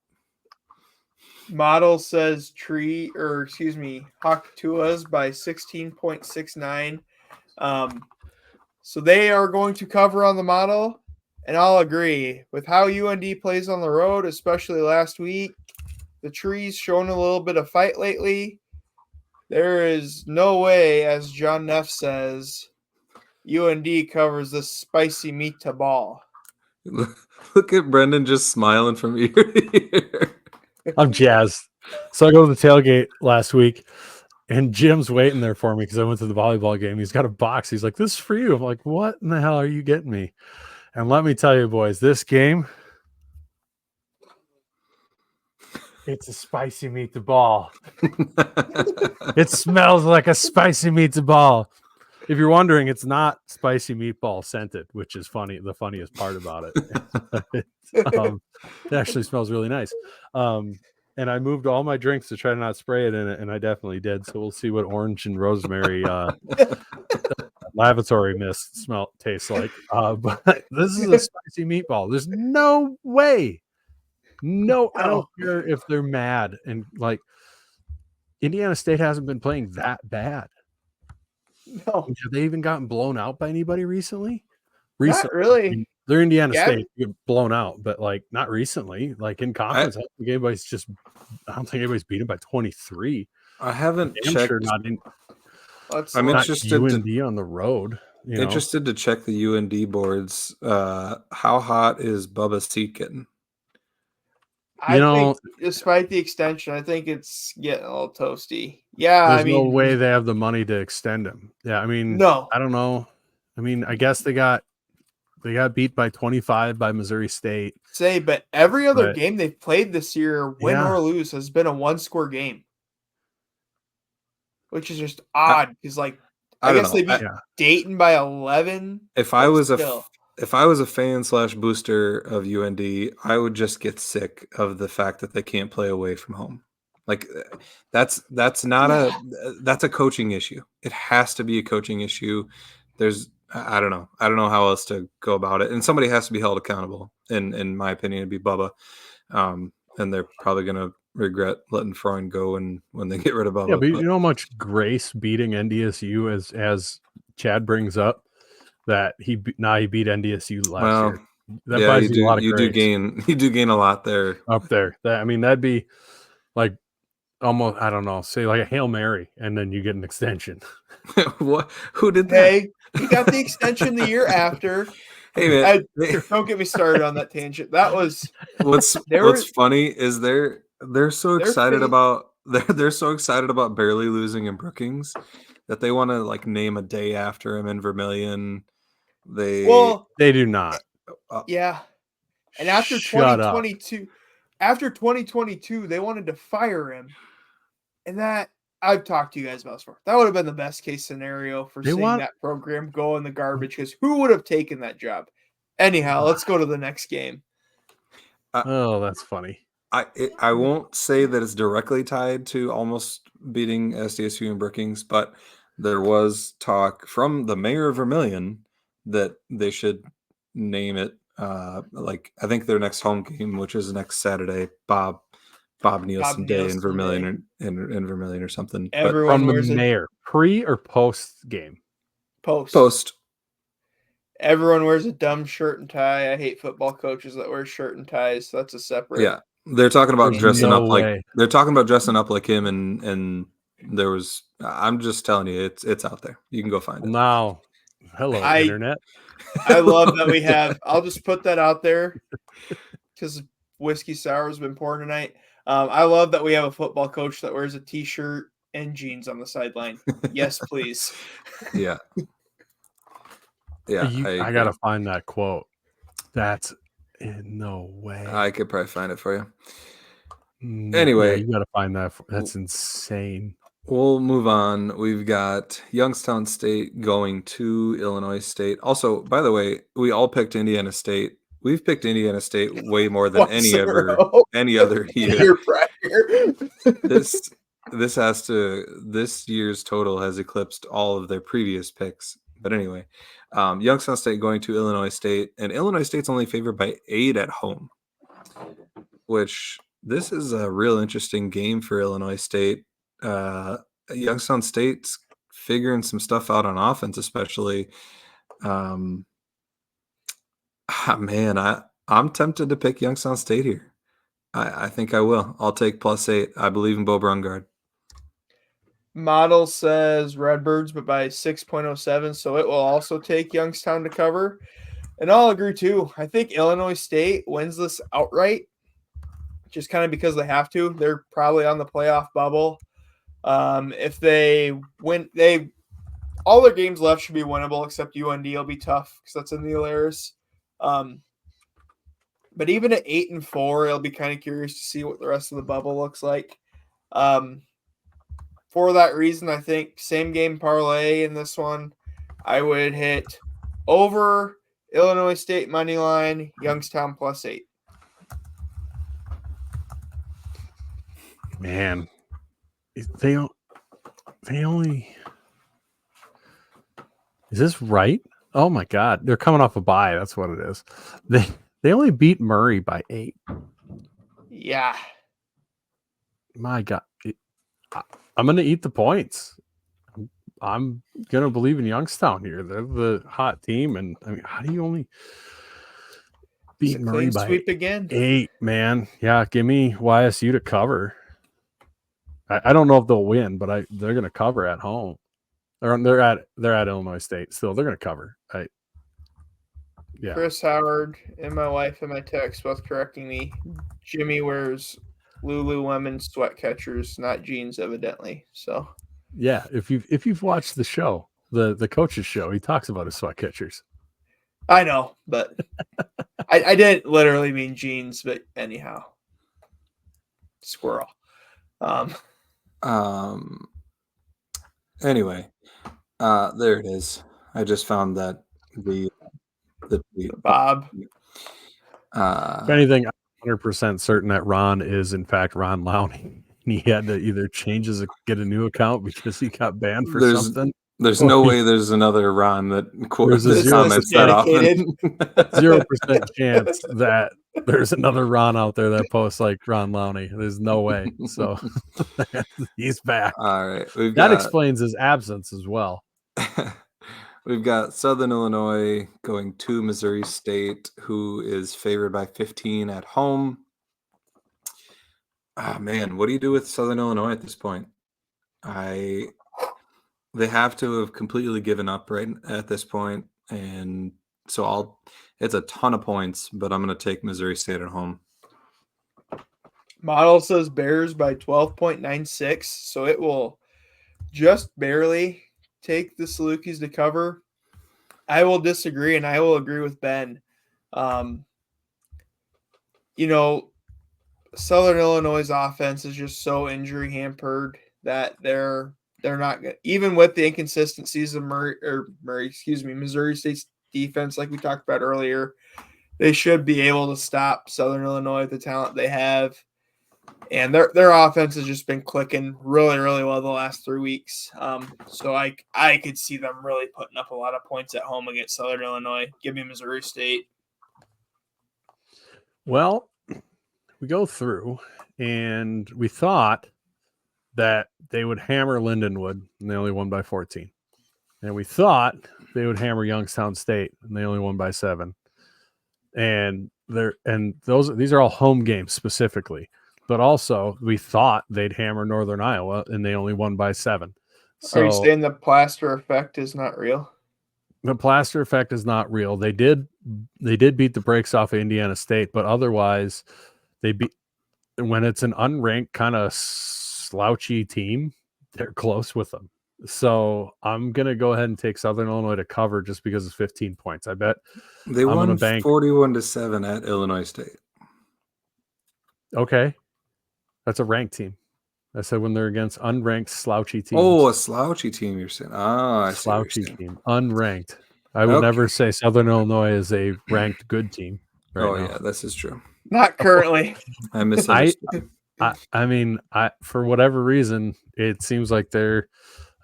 Model says Hawk Tuas by 16.69. So they are going to cover on the model, and I'll agree with how UND plays on the road, especially last week. The Trees shown a little bit of fight lately. There is no way, as John Neff says, UND covers this spicy meat to ball. Look at Brendan just smiling from ear to ear. I'm jazzed. So I go to the tailgate last week, and Jim's waiting there for me because I went to the volleyball game. He's got a box. He's like, "This is for you." I'm like, "What in the hell are you getting me?" And let me tell you, boys, this game, it's a spicy meatball. It smells like a spicy meatball. If you're wondering, it's not spicy meatball scented, which is funny. The funniest part about it. It actually smells really nice. And I moved all my drinks to try to not spray it in it, and I definitely did. So we'll see what orange and rosemary lavatory mist tastes like. But this is a spicy meatball. There's no way. No, I don't care if they're mad. And like Indiana State hasn't been playing that bad. No. Have they even gotten blown out by anybody recently? Not really. I mean, they're Indiana State, get blown out, but like not recently. Like in conference, I don't think anybody's beaten by 23. I haven't I'm checked. sure not in. I'm interested UND on the road. Interested to check the UND boards. How hot is Bubba Seat getting? I think, despite the extension, I think it's getting a little toasty. Yeah, there's no way they have the money to extend him. Yeah, I mean, no, I don't know. I mean, I guess they got beat by 25 by Missouri State. But every other game they've played this year, win or lose, has been a one-score game, which is just odd because, like, I guess they beat Dayton by 11. If I was a fan / booster of UND, I would just get sick of the fact that they can't play away from home. Like that's a coaching issue. It has to be a coaching issue. I don't know how else to go about it. And somebody has to be held accountable. In my opinion, it'd be Bubba. And they're probably going to regret letting Freund go when they get rid of Bubba. Yeah, but you know how much grace beating NDSU as Chad brings up that he beat NDSU last year. That buys you a lot of grace. You do gain a lot there. Up there. That'd be like almost, I don't know, say like a Hail Mary, and then you get an extension. What? Who did that? Hey, he got the extension the year after. Hey man, don't get me started on that tangent. That was what's funny is they're so excited about barely losing in Brookings that they want to like name a day after him in Vermillion. They do not. Yeah. And after 2022, they wanted to fire him. And that I've talked to you guys about before. That would have been the best case scenario for seeing that program go in the garbage, because who would have taken that job? Anyhow, let's go to the next game. That's funny. I won't say that it's directly tied to almost beating SDSU and Brookings, but there was talk from the mayor of Vermillion that they should name it like I think their next home game, which is next Saturday, Bob Nielsen Day in Vermillion in Vermillion or something. Everyone from the mayor, pre or post game? Post. Everyone wears a dumb shirt and tie. I hate football coaches that wear shirt and ties. So that's a separate. Yeah, they're talking about dressing up like him, and there was. I'm just telling you, it's out there. You can go find it now. Hello, internet. I love that we have. I'll just put that out there because whiskey sour has been pouring tonight. I love that we have a football coach that wears a t-shirt and jeans on the sideline. Yes, please. Yeah. Yeah. I got to find that quote. That's no way. I could probably find it for you. Anyway. Yeah, you got to find that. That's insane. We'll move on. We've got Youngstown State going to Illinois State. Also, by the way, we all picked Indiana State. We've picked Indiana State way more than Once in a row. any other year. Year prior. This this year's total has eclipsed all of their previous picks. But anyway, Youngstown State going to Illinois State, and Illinois State's only favored by 8 at home, which this is a real interesting game for Illinois State. Youngstown State's figuring some stuff out on offense, especially. Man, I'm tempted to pick Youngstown State here. I think I will. I'll take +8. I believe in Bo Brungard. Model says Redbirds, but by 6.07, so it will also take Youngstown to cover. And I'll agree too. I think Illinois State wins this outright, just kind of because they have to. They're probably on the playoff bubble. If they win, all their games left should be winnable, except UND will be tough because that's in the Alaris. But even at 8-4, it'll be kind of curious to see what the rest of the bubble looks like. For that reason, I think same game parlay in this one. I would hit over Illinois State money line, Youngstown +8. Man, they only. Is this right? Oh my God, they're coming off a bye. That's what it is. They only beat Murray by 8. Yeah. My God. I'm going to eat the points. I'm going to believe in Youngstown here. They're the hot team. And I mean, how do you only beat Murray by sweep again? 8, man? Yeah, give me YSU to cover. I don't know if they'll win, but they're going to cover at home. They're at Illinois State. Still, they're going to cover. Yeah. Chris Howard and my wife and my text both correcting me. Jimmy wears Lululemon sweat catchers, not jeans, evidently. So yeah, if you've watched the show, the coach's show, he talks about his sweat catchers. I know, but I didn't literally mean jeans, but anyhow, squirrel. Anyway, there it is. I just found that the tweet. Bob. If anything, I'm 100% certain that Ron is in fact Ron Lowney. He had to either get a new account because he got banned for something. There's no way there's another Ron that quotes this comments that often. 0% chance that there's another Ron out there that posts like Ron Lowney. There's no way. So he's back. All right. That explains his absence as well. We've got Southern Illinois going to Missouri State, who is favored by 15 at home. Oh, man, what do you do with Southern Illinois at this point? They have to have completely given up right at this point, and so it's a ton of points, but I'm going to take Missouri State at home. Model says Bears by 12.96, so it will just barely take the Salukis to cover. I will disagree, and I will agree with Ben. Southern Illinois' offense is just so injury hampered that they're not good. Even with the inconsistencies of Missouri State's defense, like we talked about earlier, they should be able to stop Southern Illinois with the talent they have. And their offense has just been clicking really, really well the last 3 weeks. So I could see them really putting up a lot of points at home against Southern Illinois. Give me Missouri State. Well, we go through, and we thought that they would hammer Lindenwood, and they only won by 14. And we thought they would hammer Youngstown State, and they only won by 7. And these are all home games specifically. But also, we thought they'd hammer Northern Iowa, and they only won by 7. So, are you saying the plaster effect is not real? The plaster effect is not real. They did beat the brakes off of Indiana State, but otherwise, when it's an unranked kind of slouchy team, they're close with them. So I'm gonna go ahead and take Southern Illinois to cover just because it's 15 points. I bet they won 41-7 at Illinois State. Okay. That's a ranked team. I said when they're against unranked slouchy teams. Oh, a slouchy team, you're saying. Oh, I see what you're Slouchy saying. team, unranked. I would never say Southern Illinois is a ranked good team right now. Yeah, this is true. Not currently. I misunderstood. I mean, for whatever reason, it seems like they're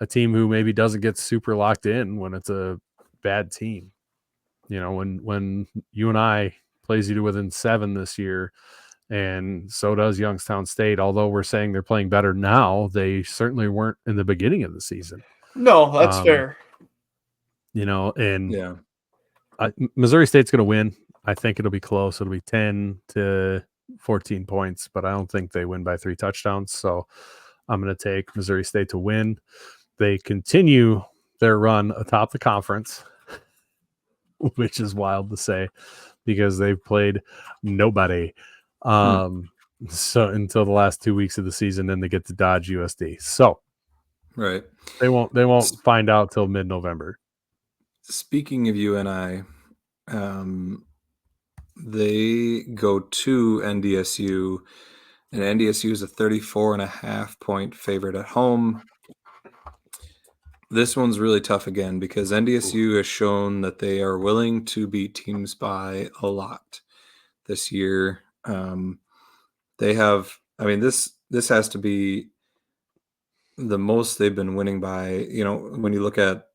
a team who maybe doesn't get super locked in when it's a bad team. You know, when UNI plays you to within 7 this year, and so does Youngstown State. Although we're saying they're playing better now, they certainly weren't in the beginning of the season. No, that's fair. You know, and Yeah. Missouri State's going to win. I think it'll be close. It'll be 10 to 14 points, but I don't think they win by 3 touchdowns. So I'm going to take Missouri State to win. They continue their run atop the conference, which is wild to say because they've played nobody. So until the last 2 weeks of the season, then they get to Dodge USD. So right. They won't find out till mid-November. Speaking of UNI, they go to NDSU, and NDSU is a 34.5 point favorite at home. This one's really tough again because NDSU has shown that they are willing to beat teams by a lot this year. They have, I mean, this has to be the most they've been winning by, you know, when you look at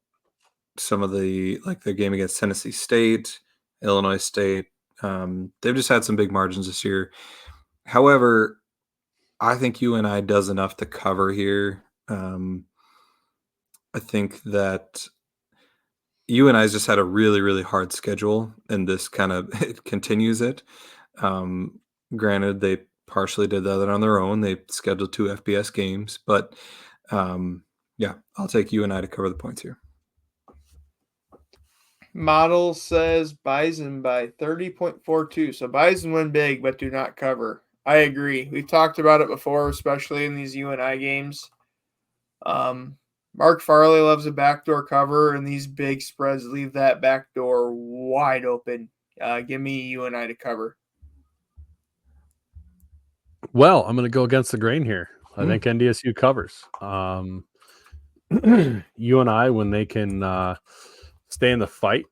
some of the, like the game against Tennessee State, Illinois State, they've just had some big margins this year. However, I think UNI does enough to cover here. I think that UNI's just had a really, really hard schedule, and this kind of it continues it. Granted, they partially did that on their own. They scheduled 2 FBS games, but yeah, I'll take UNI to cover the points here. Model says Bison by 30.42. So Bison win big, but do not cover. I agree. We've talked about it before, especially in these UNI games. Mark Farley loves a backdoor cover, and these big spreads leave that backdoor wide open. Give me UNI to cover. Well, I'm going to go against the grain here. I think NDSU covers. UNI, when they can stay in the fight,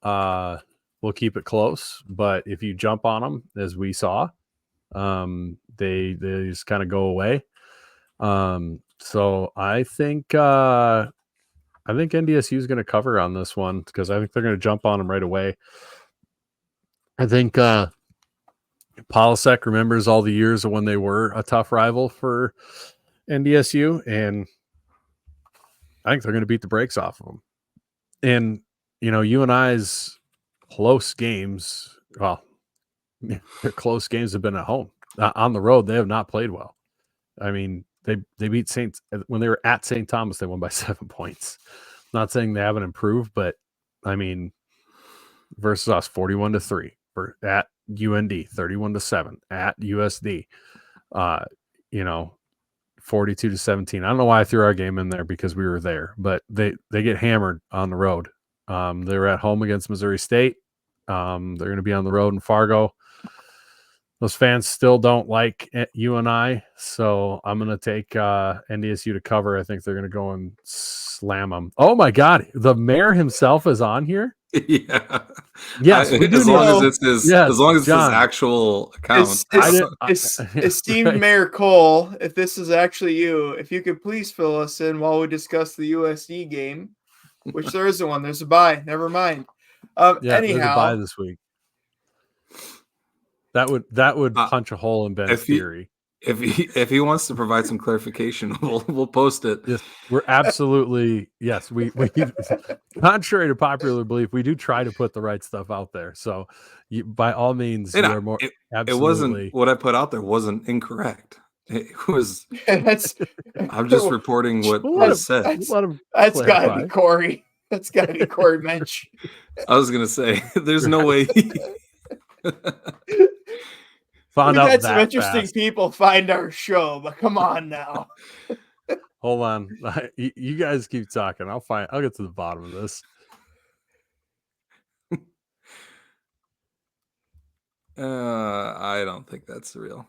we'll keep it close. But if you jump on them, as we saw, they just kind of go away. So I think NDSU is going to cover on this one because I think they're going to jump on them right away. I think Polisek remembers all the years of when they were a tough rival for NDSU, and I think they're going to beat the brakes off of them. And, you know, UNI's close games, well, their close games have been at home. On the road, they have not played well. I mean, they beat Saints when they were at St. Thomas. They won by 7 points. Not saying they haven't improved, but I mean, versus us, 41-3 at UND, 31-7 at USD. You know, 42-17. I don't know why I threw our game in there because we were there, but they get hammered on the road. They were at home against Missouri State. They're going to be on the road in Fargo. Those fans still don't like UNI, so I'm going to take NDSU to cover. I think they're going to go and slam them. Oh, my God. The mayor himself is on here? Yeah. Yes. As long as it's his actual account. Esteemed right. Mayor Cole, if this is actually you, if you could please fill us in while we discuss the USD game, which there isn't one. There's a bye. Never mind. Anyhow. There's a bye this week. That would punch a hole in Ben's theory. If he wants to provide some clarification, we'll post it. Yes, we're absolutely yes. We contrary to popular belief, we do try to put the right stuff out there. So, by all means, you are more. Absolutely. It wasn't what I put out there wasn't incorrect. It was. I'm just reporting what was said. That's got to be Corey. That's got to be Corey Mensch. I was gonna say, there's no way. We've had some interesting people find our show, but come on now. Hold on. You guys keep talking. I'll get to the bottom of this. I don't think that's real.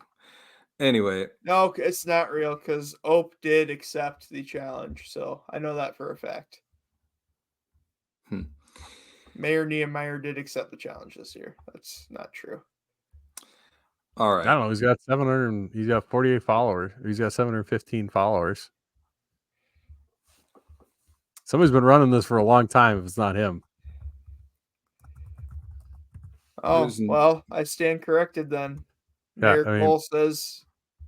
Anyway, No, it's not real because Ope did accept the challenge, so I know that for a fact. Mayor Niemeyer did accept the challenge this year. That's not true. all right. I don't know. He's got 700. He's got 48 followers. He's got 715 followers. Somebody's been running this for a long time. If it's not him. Oh, well, I stand corrected then. Mayor Cole says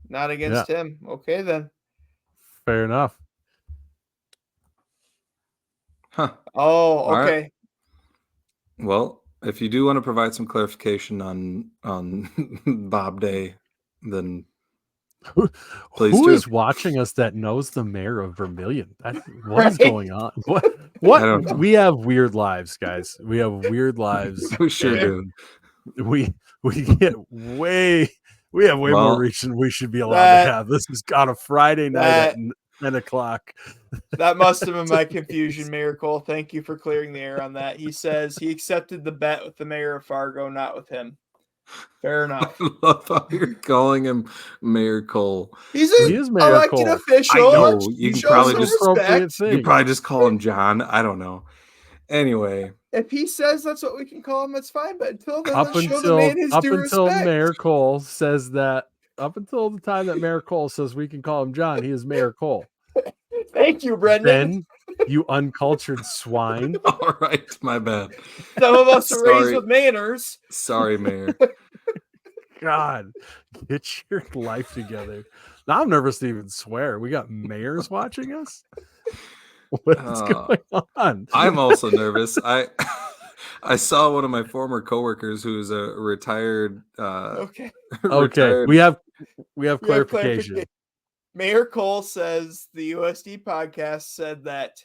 not against him. Okay, then. Fair enough. Huh. Oh, okay. Right. Well, if you do want to provide some clarification on Bob Day, then who is watching us that knows the mayor of Vermillion? What is going on? What? I don't know. We have weird lives, guys. We have weird lives. We sure do. We get way more reach than we should be allowed to have. This is on a Friday night at 10 o'clock. That must have been my confusion, Mayor Cole. Thank you for clearing the air on that. He says he accepted the bet with the mayor of Fargo, not with him. Fair enough. I love how you're calling him Mayor Cole. He is Mayor elected Cole. Official. I know. You can probably just call him John. I don't know. Anyway, if he says that's what we can call him, that's fine. But until then, let's show the man his due respect. Mayor Cole says that, up until the time that Mayor Cole says we can call him John, he is Mayor Cole. Thank you, Brendan. Ben, you uncultured swine. All right, my bad. Some of us are raised with manners. Sorry, Mayor. God, get your life together. Now I'm nervous to even swear. We got mayors watching us. What's going on? I'm also nervous. I saw one of my former coworkers who's a retired. Okay. We have clarification. Mayor Cole says the USD podcast said that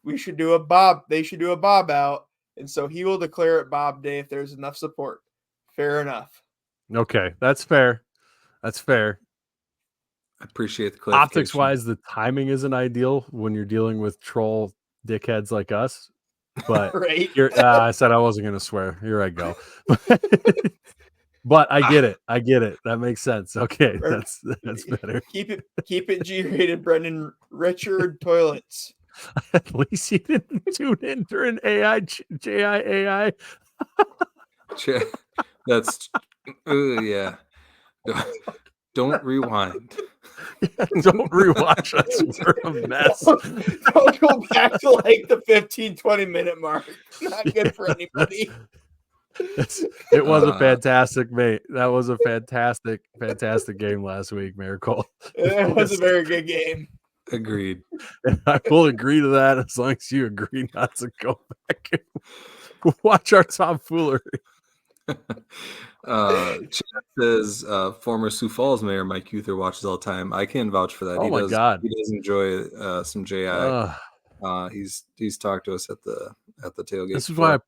we should do a Bob. They should do a Bob out, and so he will declare it Bob Day if there's enough support. Fair enough. Okay, that's fair. That's fair. I appreciate the clarification. Optics wise, the timing isn't ideal when you're dealing with troll dickheads like us. But right. I said I wasn't going to swear. Here I go. But I get it. I get it. That makes sense. Okay, that's better. Keep it G-rated, Brendan. Richard Toilets. At least he didn't tune in during JIAI. That's yeah. Don't rewind. Don't rewatch us. We're a mess. Don't go back to like the 15-20 minute mark. Not good for anybody. It was a fantastic, mate. That was a fantastic game last week, Mayor Cole. It was a very good game. Agreed. And I will agree to that as long as you agree not to go back and watch our tomfoolery. Chad says former Sioux Falls Mayor Mike Uther watches all the time. I can vouch for that. Oh my God. He does enjoy some JI. He's talked to us at the tailgate. This is why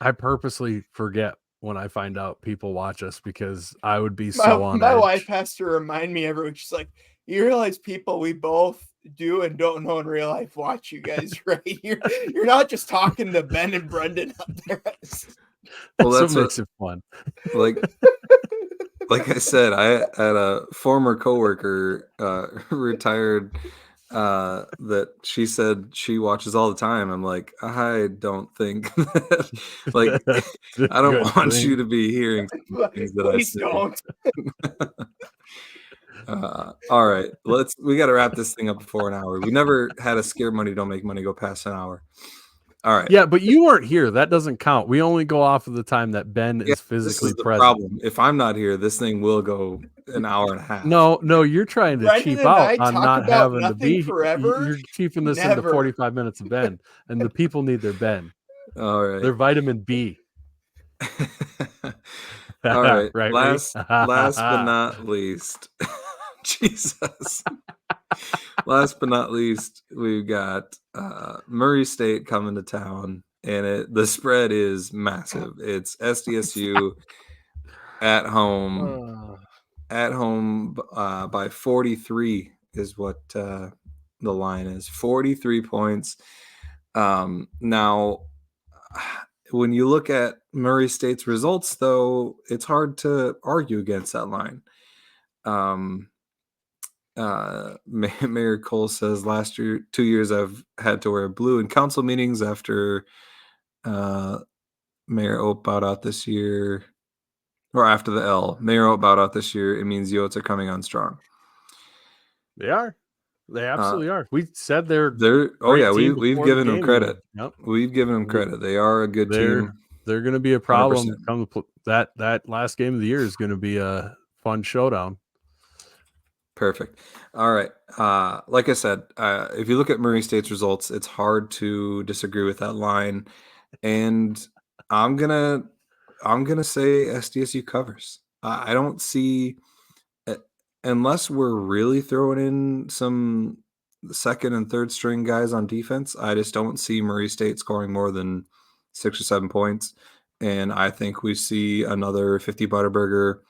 I purposely forget when I find out people watch us, because I would be so on my edge. wife has to remind me every week. She's like, you realize people we both do and don't know in real life watch you guys, right? You're not just talking to Ben and Brendan out there. Well, that's what makes it fun. Like I said, I had a former coworker retired that she said she watches all the time. I'm like, I don't think that, like, I don't want you to be hearing things that I say. Don't. All right, we got to wrap this thing up before an hour. We never had a Scare Money Don't Make Money go past an hour. All right. Yeah, but you weren't here. That doesn't count. We only go off of the time that Ben is physically this is present. Problem. If I'm not here, this thing will go an hour and a half. No, you're trying to cheap out on not having to be forever. You're cheaping this into 45 minutes of Ben, and the people need their Ben. All right. Their vitamin B. All right. Right. Last but not least, Jesus. Last but not least, we've got Murray State coming to town, and the spread is massive. It's SDSU at home. At home by 43 is what the line is. 43 points. Now, when you look at Murray State's results, though, it's hard to argue against that line. Mayor Cole says last year, 2 years I've had to wear blue in council meetings after Mayor Oat bowed out this year, or after the L. Mayor Oat bowed out this year. It means Yotes are coming on strong. They are. They absolutely are. We said they're yeah, team we've before the given them game credit. even. Yep. We've given them credit. They are a good team. They're going to be a problem. 100%. Come that last game of the year is going to be a fun showdown. Perfect. All right. Like I said, if you look at Murray State's results, it's hard to disagree with that line. And I'm gonna say SDSU covers. I don't see, unless we're really throwing in some second and third string guys on defense, I just don't see Murray State scoring more than 6 or 7 points. And I think we see another 50 Butterburger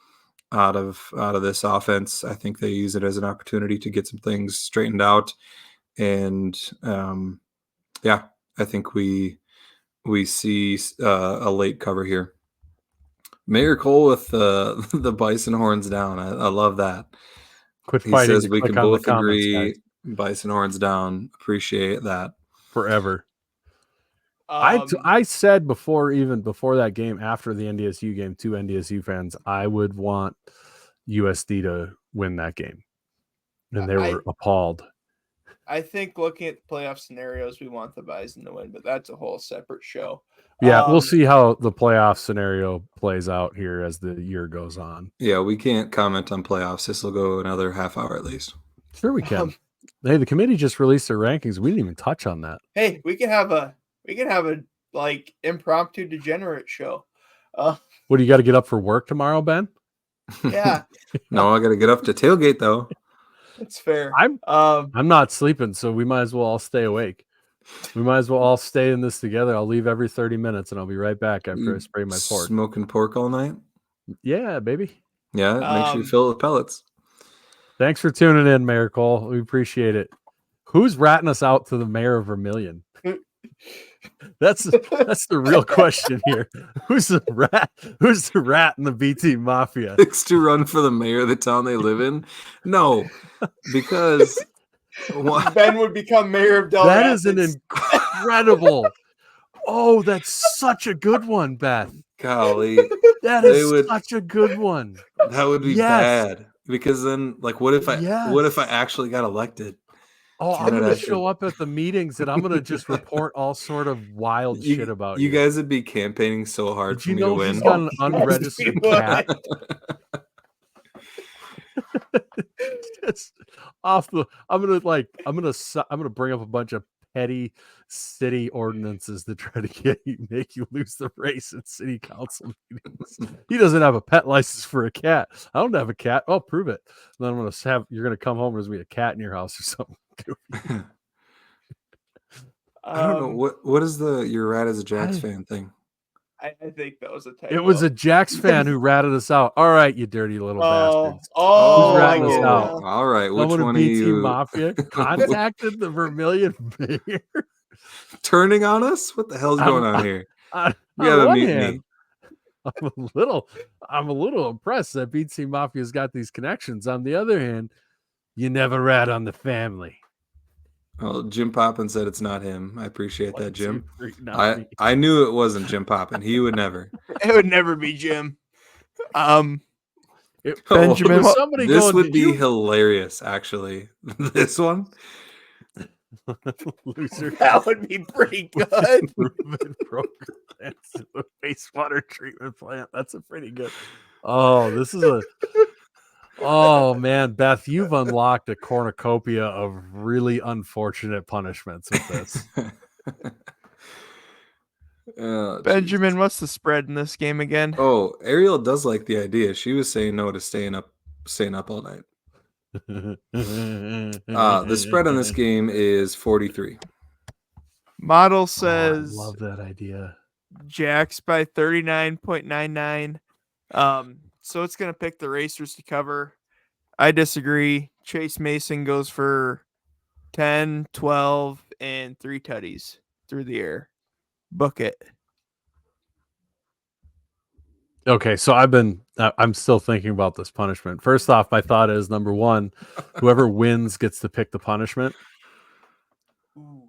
out of this offense. I think they use it as an opportunity to get some things straightened out. And yeah, I think we see a late cover here. Mayor Cole with the bison horns down. I love that. Quit He fighting. says we can both agree. Bison horns down. Appreciate that. Forever. I said before that game, after the NDSU game, to NDSU fans, I would want USD to win that game, and they were appalled. I think looking at the playoff scenarios, we want the Bison to win, but that's a whole separate show. Yeah, we'll see how the playoff scenario plays out here as the year goes on. Yeah, we can't comment on playoffs. This will go another half hour at least. Sure, we can. Hey, the committee just released their rankings. We didn't even touch on that. Hey, we can have a like impromptu degenerate show. What do you got to get up for work tomorrow, Ben? Yeah. No, I got to get up to tailgate though. That's fair. I'm not sleeping, so we might as well all stay awake. We might as well all stay in this together. I'll leave every 30 minutes, and I'll be right back after I spray my pork. Smoking pork all night? Yeah, baby. Yeah, make sure you fill it with pellets. Thanks for tuning in, Mayor Cole. We appreciate it. Who's ratting us out to the Mayor of Vermillion? That's the real question here. Who's the rat? Who's the rat in the BT Mafia? Picks to run for the mayor of the town they live in? No, because Ben would become mayor of Del That Rapids. is an incredible. Oh, that's such a good one, Beth. Golly, that is such a good one. That would be bad because then, like, what if I actually got elected? Oh, I'm gonna show up at the meetings and I'm gonna just report all sort of wild shit about you. You guys would be campaigning so hard for me to win. He's got an unregistered cat. Just off the. I'm gonna bring up a bunch of petty city ordinances to try to make you lose the race in city council meetings. He doesn't have a pet license for a cat. I don't have a cat. I'll prove it. And then you're gonna come home and there's gonna be a cat in your house or something. I don't know what is your rat as a Jax fan thing. I think that was a typo. It was a Jax fan who ratted us out. All right, you dirty little bastards. Who's ratting us out? All right, which Someone one of of BT you Mafia contacted the Vermillion mayor? Turning on us? What the hell's going on here? You have a mutiny. I'm a little impressed that BT Mafia's got these connections. On the other hand, you never rat on the family. Well, Jim Poppin said it's not him. I appreciate that, Jim. I knew it wasn't Jim Poppin. He would never. It would never be Jim. Benjamin, this would be hilarious, actually. This one. Loser. That would be pretty good. Wastewater treatment plant. That's a pretty good. Oh, this is a. Oh man, Beth, you've unlocked a cornucopia of really unfortunate punishments with this. Benjamin, what's the spread in this game again? Oh, Ariel does like the idea. She was saying no to staying up all night. The spread on this game is 43. Model says I love that idea. Jax by 39.99. So it's going to pick the Racers to cover. I disagree. Chase Mason goes for 10, 12, and 3 tutties through the air. Book it. Okay, so I'm still thinking about this punishment. First off, my thought is number one, whoever wins gets to pick the punishment. Ooh.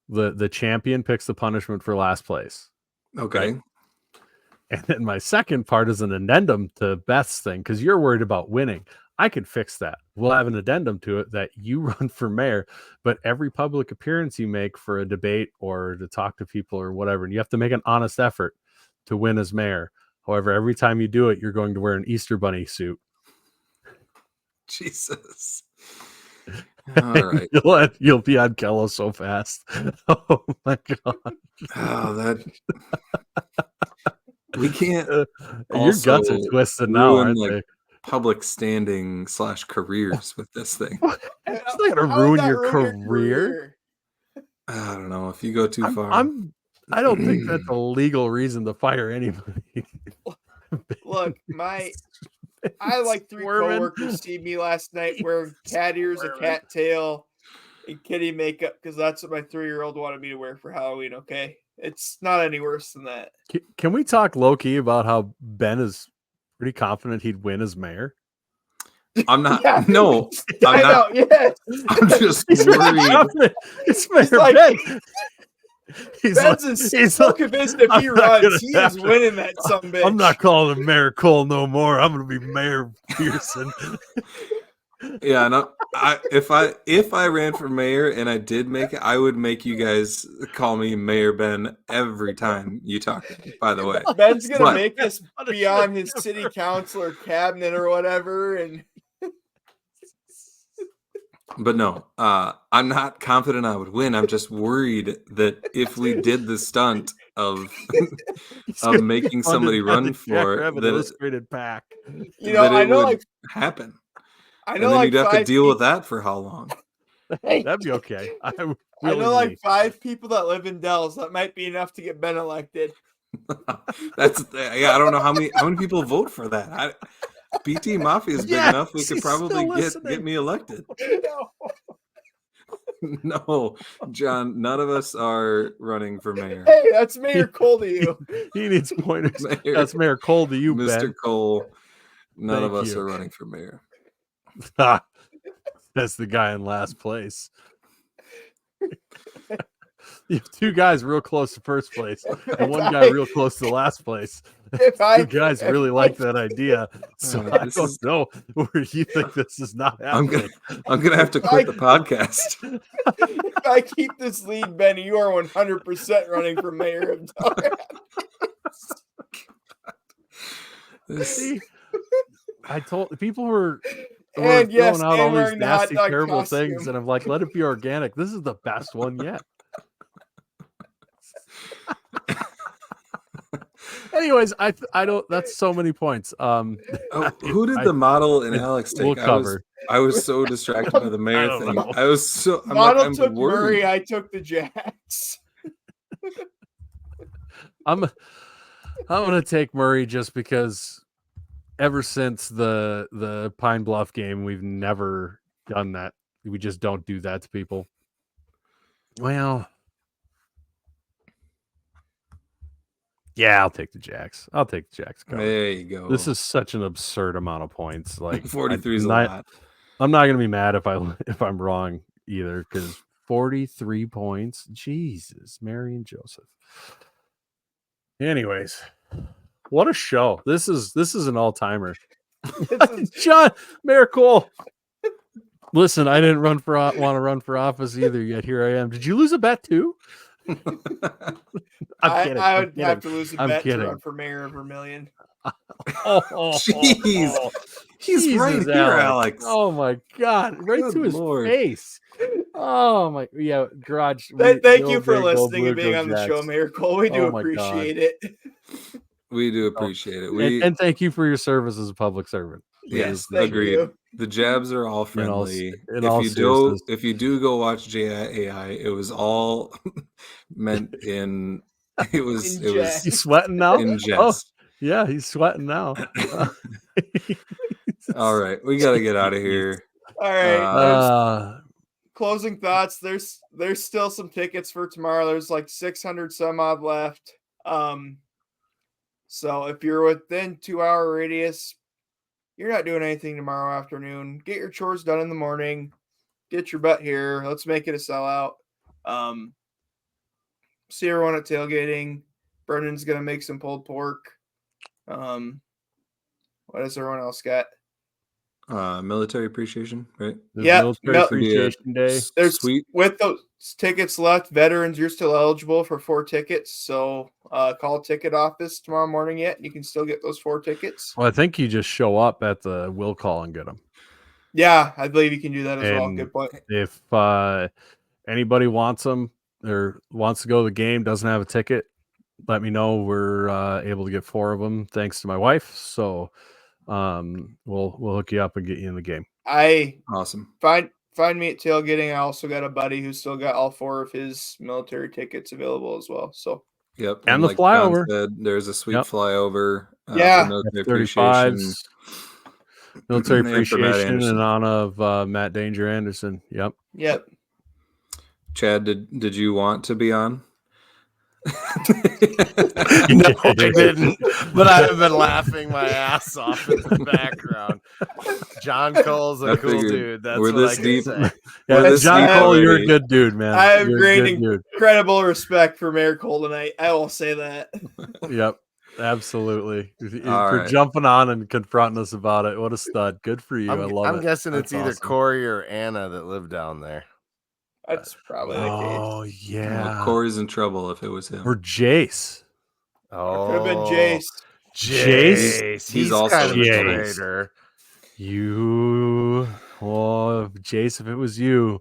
The champion picks the punishment for last place. Okay. Right? And then my second part is an addendum to Beth's thing, because you're worried about winning. I can fix that. We'll have an addendum to it that you run for mayor, but every public appearance you make for a debate or to talk to people or whatever, and you have to make an honest effort to win as mayor. However, every time you do it, you're going to wear an Easter bunny suit. Jesus. All right. You'll be on Kello so fast. Oh my god. Oh, that we can't. Your guts are twisted now, aren't they? Public standing / careers with this thing. It's not gonna ruin your career. I don't know if you go too far. I don't think that's a legal reason to fire anybody. Look, I like 3 coworkers see me last night wearing cat ears, a cat tail, and kitty makeup because that's what my 3-year-old wanted me to wear for Halloween. Okay, it's not any worse than that. Can we talk low key about how Ben is pretty confident he'd win as mayor? I'm not. Yeah, no, I'm not. Yeah, I'm just worried. It's Mayor Ben. He's so convinced if he runs, he is winning that sumbitch. I'm not calling him Mayor Cole no more. I'm going to be Mayor Pearson. Yeah, no. If I ran for mayor and I did make it, I would make you guys call me Mayor Ben every time you talk. By the way, Ben's gonna make us be on his city council or cabinet or whatever, and. But no, I'm not confident I would win. I'm just worried that if we did the stunt of making somebody run for it, illustrated pack, I know, would happen. I know, and then you'd have to deal with that for how long? Hey, that'd be okay. I know, like 5 people that live in Dells. That might be enough to get Ben elected. I don't know how many people vote for that. BT Mafia is big enough. We could probably get me elected. No, John, none of us are running for mayor. Hey, that's Mayor Cole to you. He needs pointers. That's Mayor Cole to you, Mr. Ben. None of us are running for mayor. That's the guy in last place. You have 2 guys real close to first place and 1 guy real close to last place. 2 guys really like that idea. So I don't know where you think this is not happening. I'm gonna have to quit the podcast. If I keep this lead, Ben, you are 100% running for mayor of See, I told people were and throwing out all these the nasty, terrible things, and I'm like, let it be organic. This is the best one yet. Anyways, I don't. That's so many points. Who did the model and Alex take? We'll cover. I was so distracted by the mayor thing. Know. I was so. Model took Murray. I took the Jacks. I'm gonna take Murray just because ever since the Pine Bluff game, we've never done that. We just don't do that to people. Well. Yeah, I'll take the Jacks. There you go. This is such an absurd amount of points. Like 43 is a lot. I'm not gonna be mad if I'm wrong either, because 43 points. Jesus, Mary and Joseph. Anyways, what a show! This is an all timer. John Mayor Cole. Listen, I didn't want to run for office either. Yet here I am. Did you lose a bet too? I would have to lose a bet to run for Mayor of Vermillion. Jeez. He's right here, Alex. Oh my God. Right to his face. Oh my, yeah, garage. Thank you for listening and being on the show, Mayor Cole. We do appreciate it. We do appreciate it. And thank you for your service as a public servant. Yes, agreed. The jabs are all friendly. If you do go watch JAI, it was all meant in. It was. He's sweating now. In jest. Yeah, he's sweating now. All right, we got to get out of here. All right. Closing thoughts. There's still some tickets for tomorrow. There's like 600 some odd left. So if you're within 2-hour radius, you're not doing anything tomorrow afternoon. Get your chores done in the morning. Get your butt here. Let's make it a sellout. See everyone at tailgating. Brendan's gonna make some pulled pork. What does everyone else got? Military appreciation, right? Yeah, Military Appreciation Day. There's Sweet. with those tickets left, veterans, you're still eligible for 4 tickets. So call ticket office tomorrow morning yet. You can still get those 4 tickets. Well, I think you just show up at the will call and get them. Yeah, I believe you can do that as well. And Good point. if anybody wants them or wants to go to the game, doesn't have a ticket, let me know. We're able to get 4 of them thanks to my wife. So we'll hook you up and get you in the game. Awesome. Find me at tailgating. I also got a buddy who's still got all 4 of his military tickets available as well. So Yep. And the like flyover. John said, there's a sweet Yep. flyover. Yeah. For military appreciation. F-35s, military And for Matt appreciation in Anderson. honor of Matt Danger Anderson. Yep. Chad, did you want to be on? No, I didn't. But I've been laughing my ass off in the background. John Cole's a cool dude. That's we're what this I can deep. say. Yeah, John Cole, you're a already. good dude, man. I have You're a great good dude. incredible respect for Mayor Cole tonight. I will say that. Yep, absolutely. All For right. jumping on and confronting us about it. What a stud. Good for you. I love it. I'm guessing it's That's either awesome. Corey or Anna that live down there. That's probably the case. Oh, Well, yeah. Corey's in trouble if it was him. Or Jace. Or could have been Jace. Jace? He's also kind of a Jace. traitor. Jace, if it was you,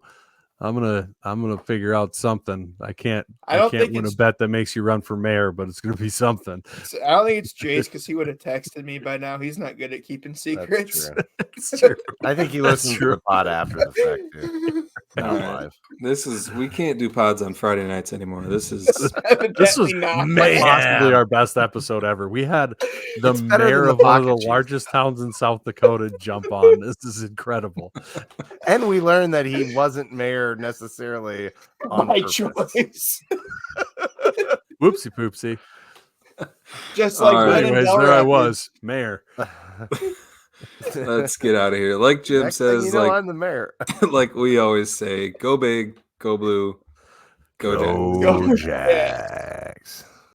I'm gonna figure out something. I can't I don't think win a it's- bet that makes you run for mayor, but it's gonna be something. I don't think it's Jace because he would have texted me by now. He's not good at keeping secrets. True. It's true. I think he That's listens to true. the pod after the fact, too. Not All right. live. We can't do pods on Friday nights anymore. This is This was Evidently not. possibly our best episode ever. We had the It's better mayor than the of one of the pocket cheese. largest towns in South Dakota jump on. This is incredible. And we learned that he wasn't mayor necessarily on My purpose. choice. Whoopsie poopsie. Just like All right. Ben and Anyways, Del there I Rapids. was, mayor. let's get out of here. Like Jim Next thing says, you know, like I'm the mayor. like we always say, go big, go blue, go Jacks. Go Jags.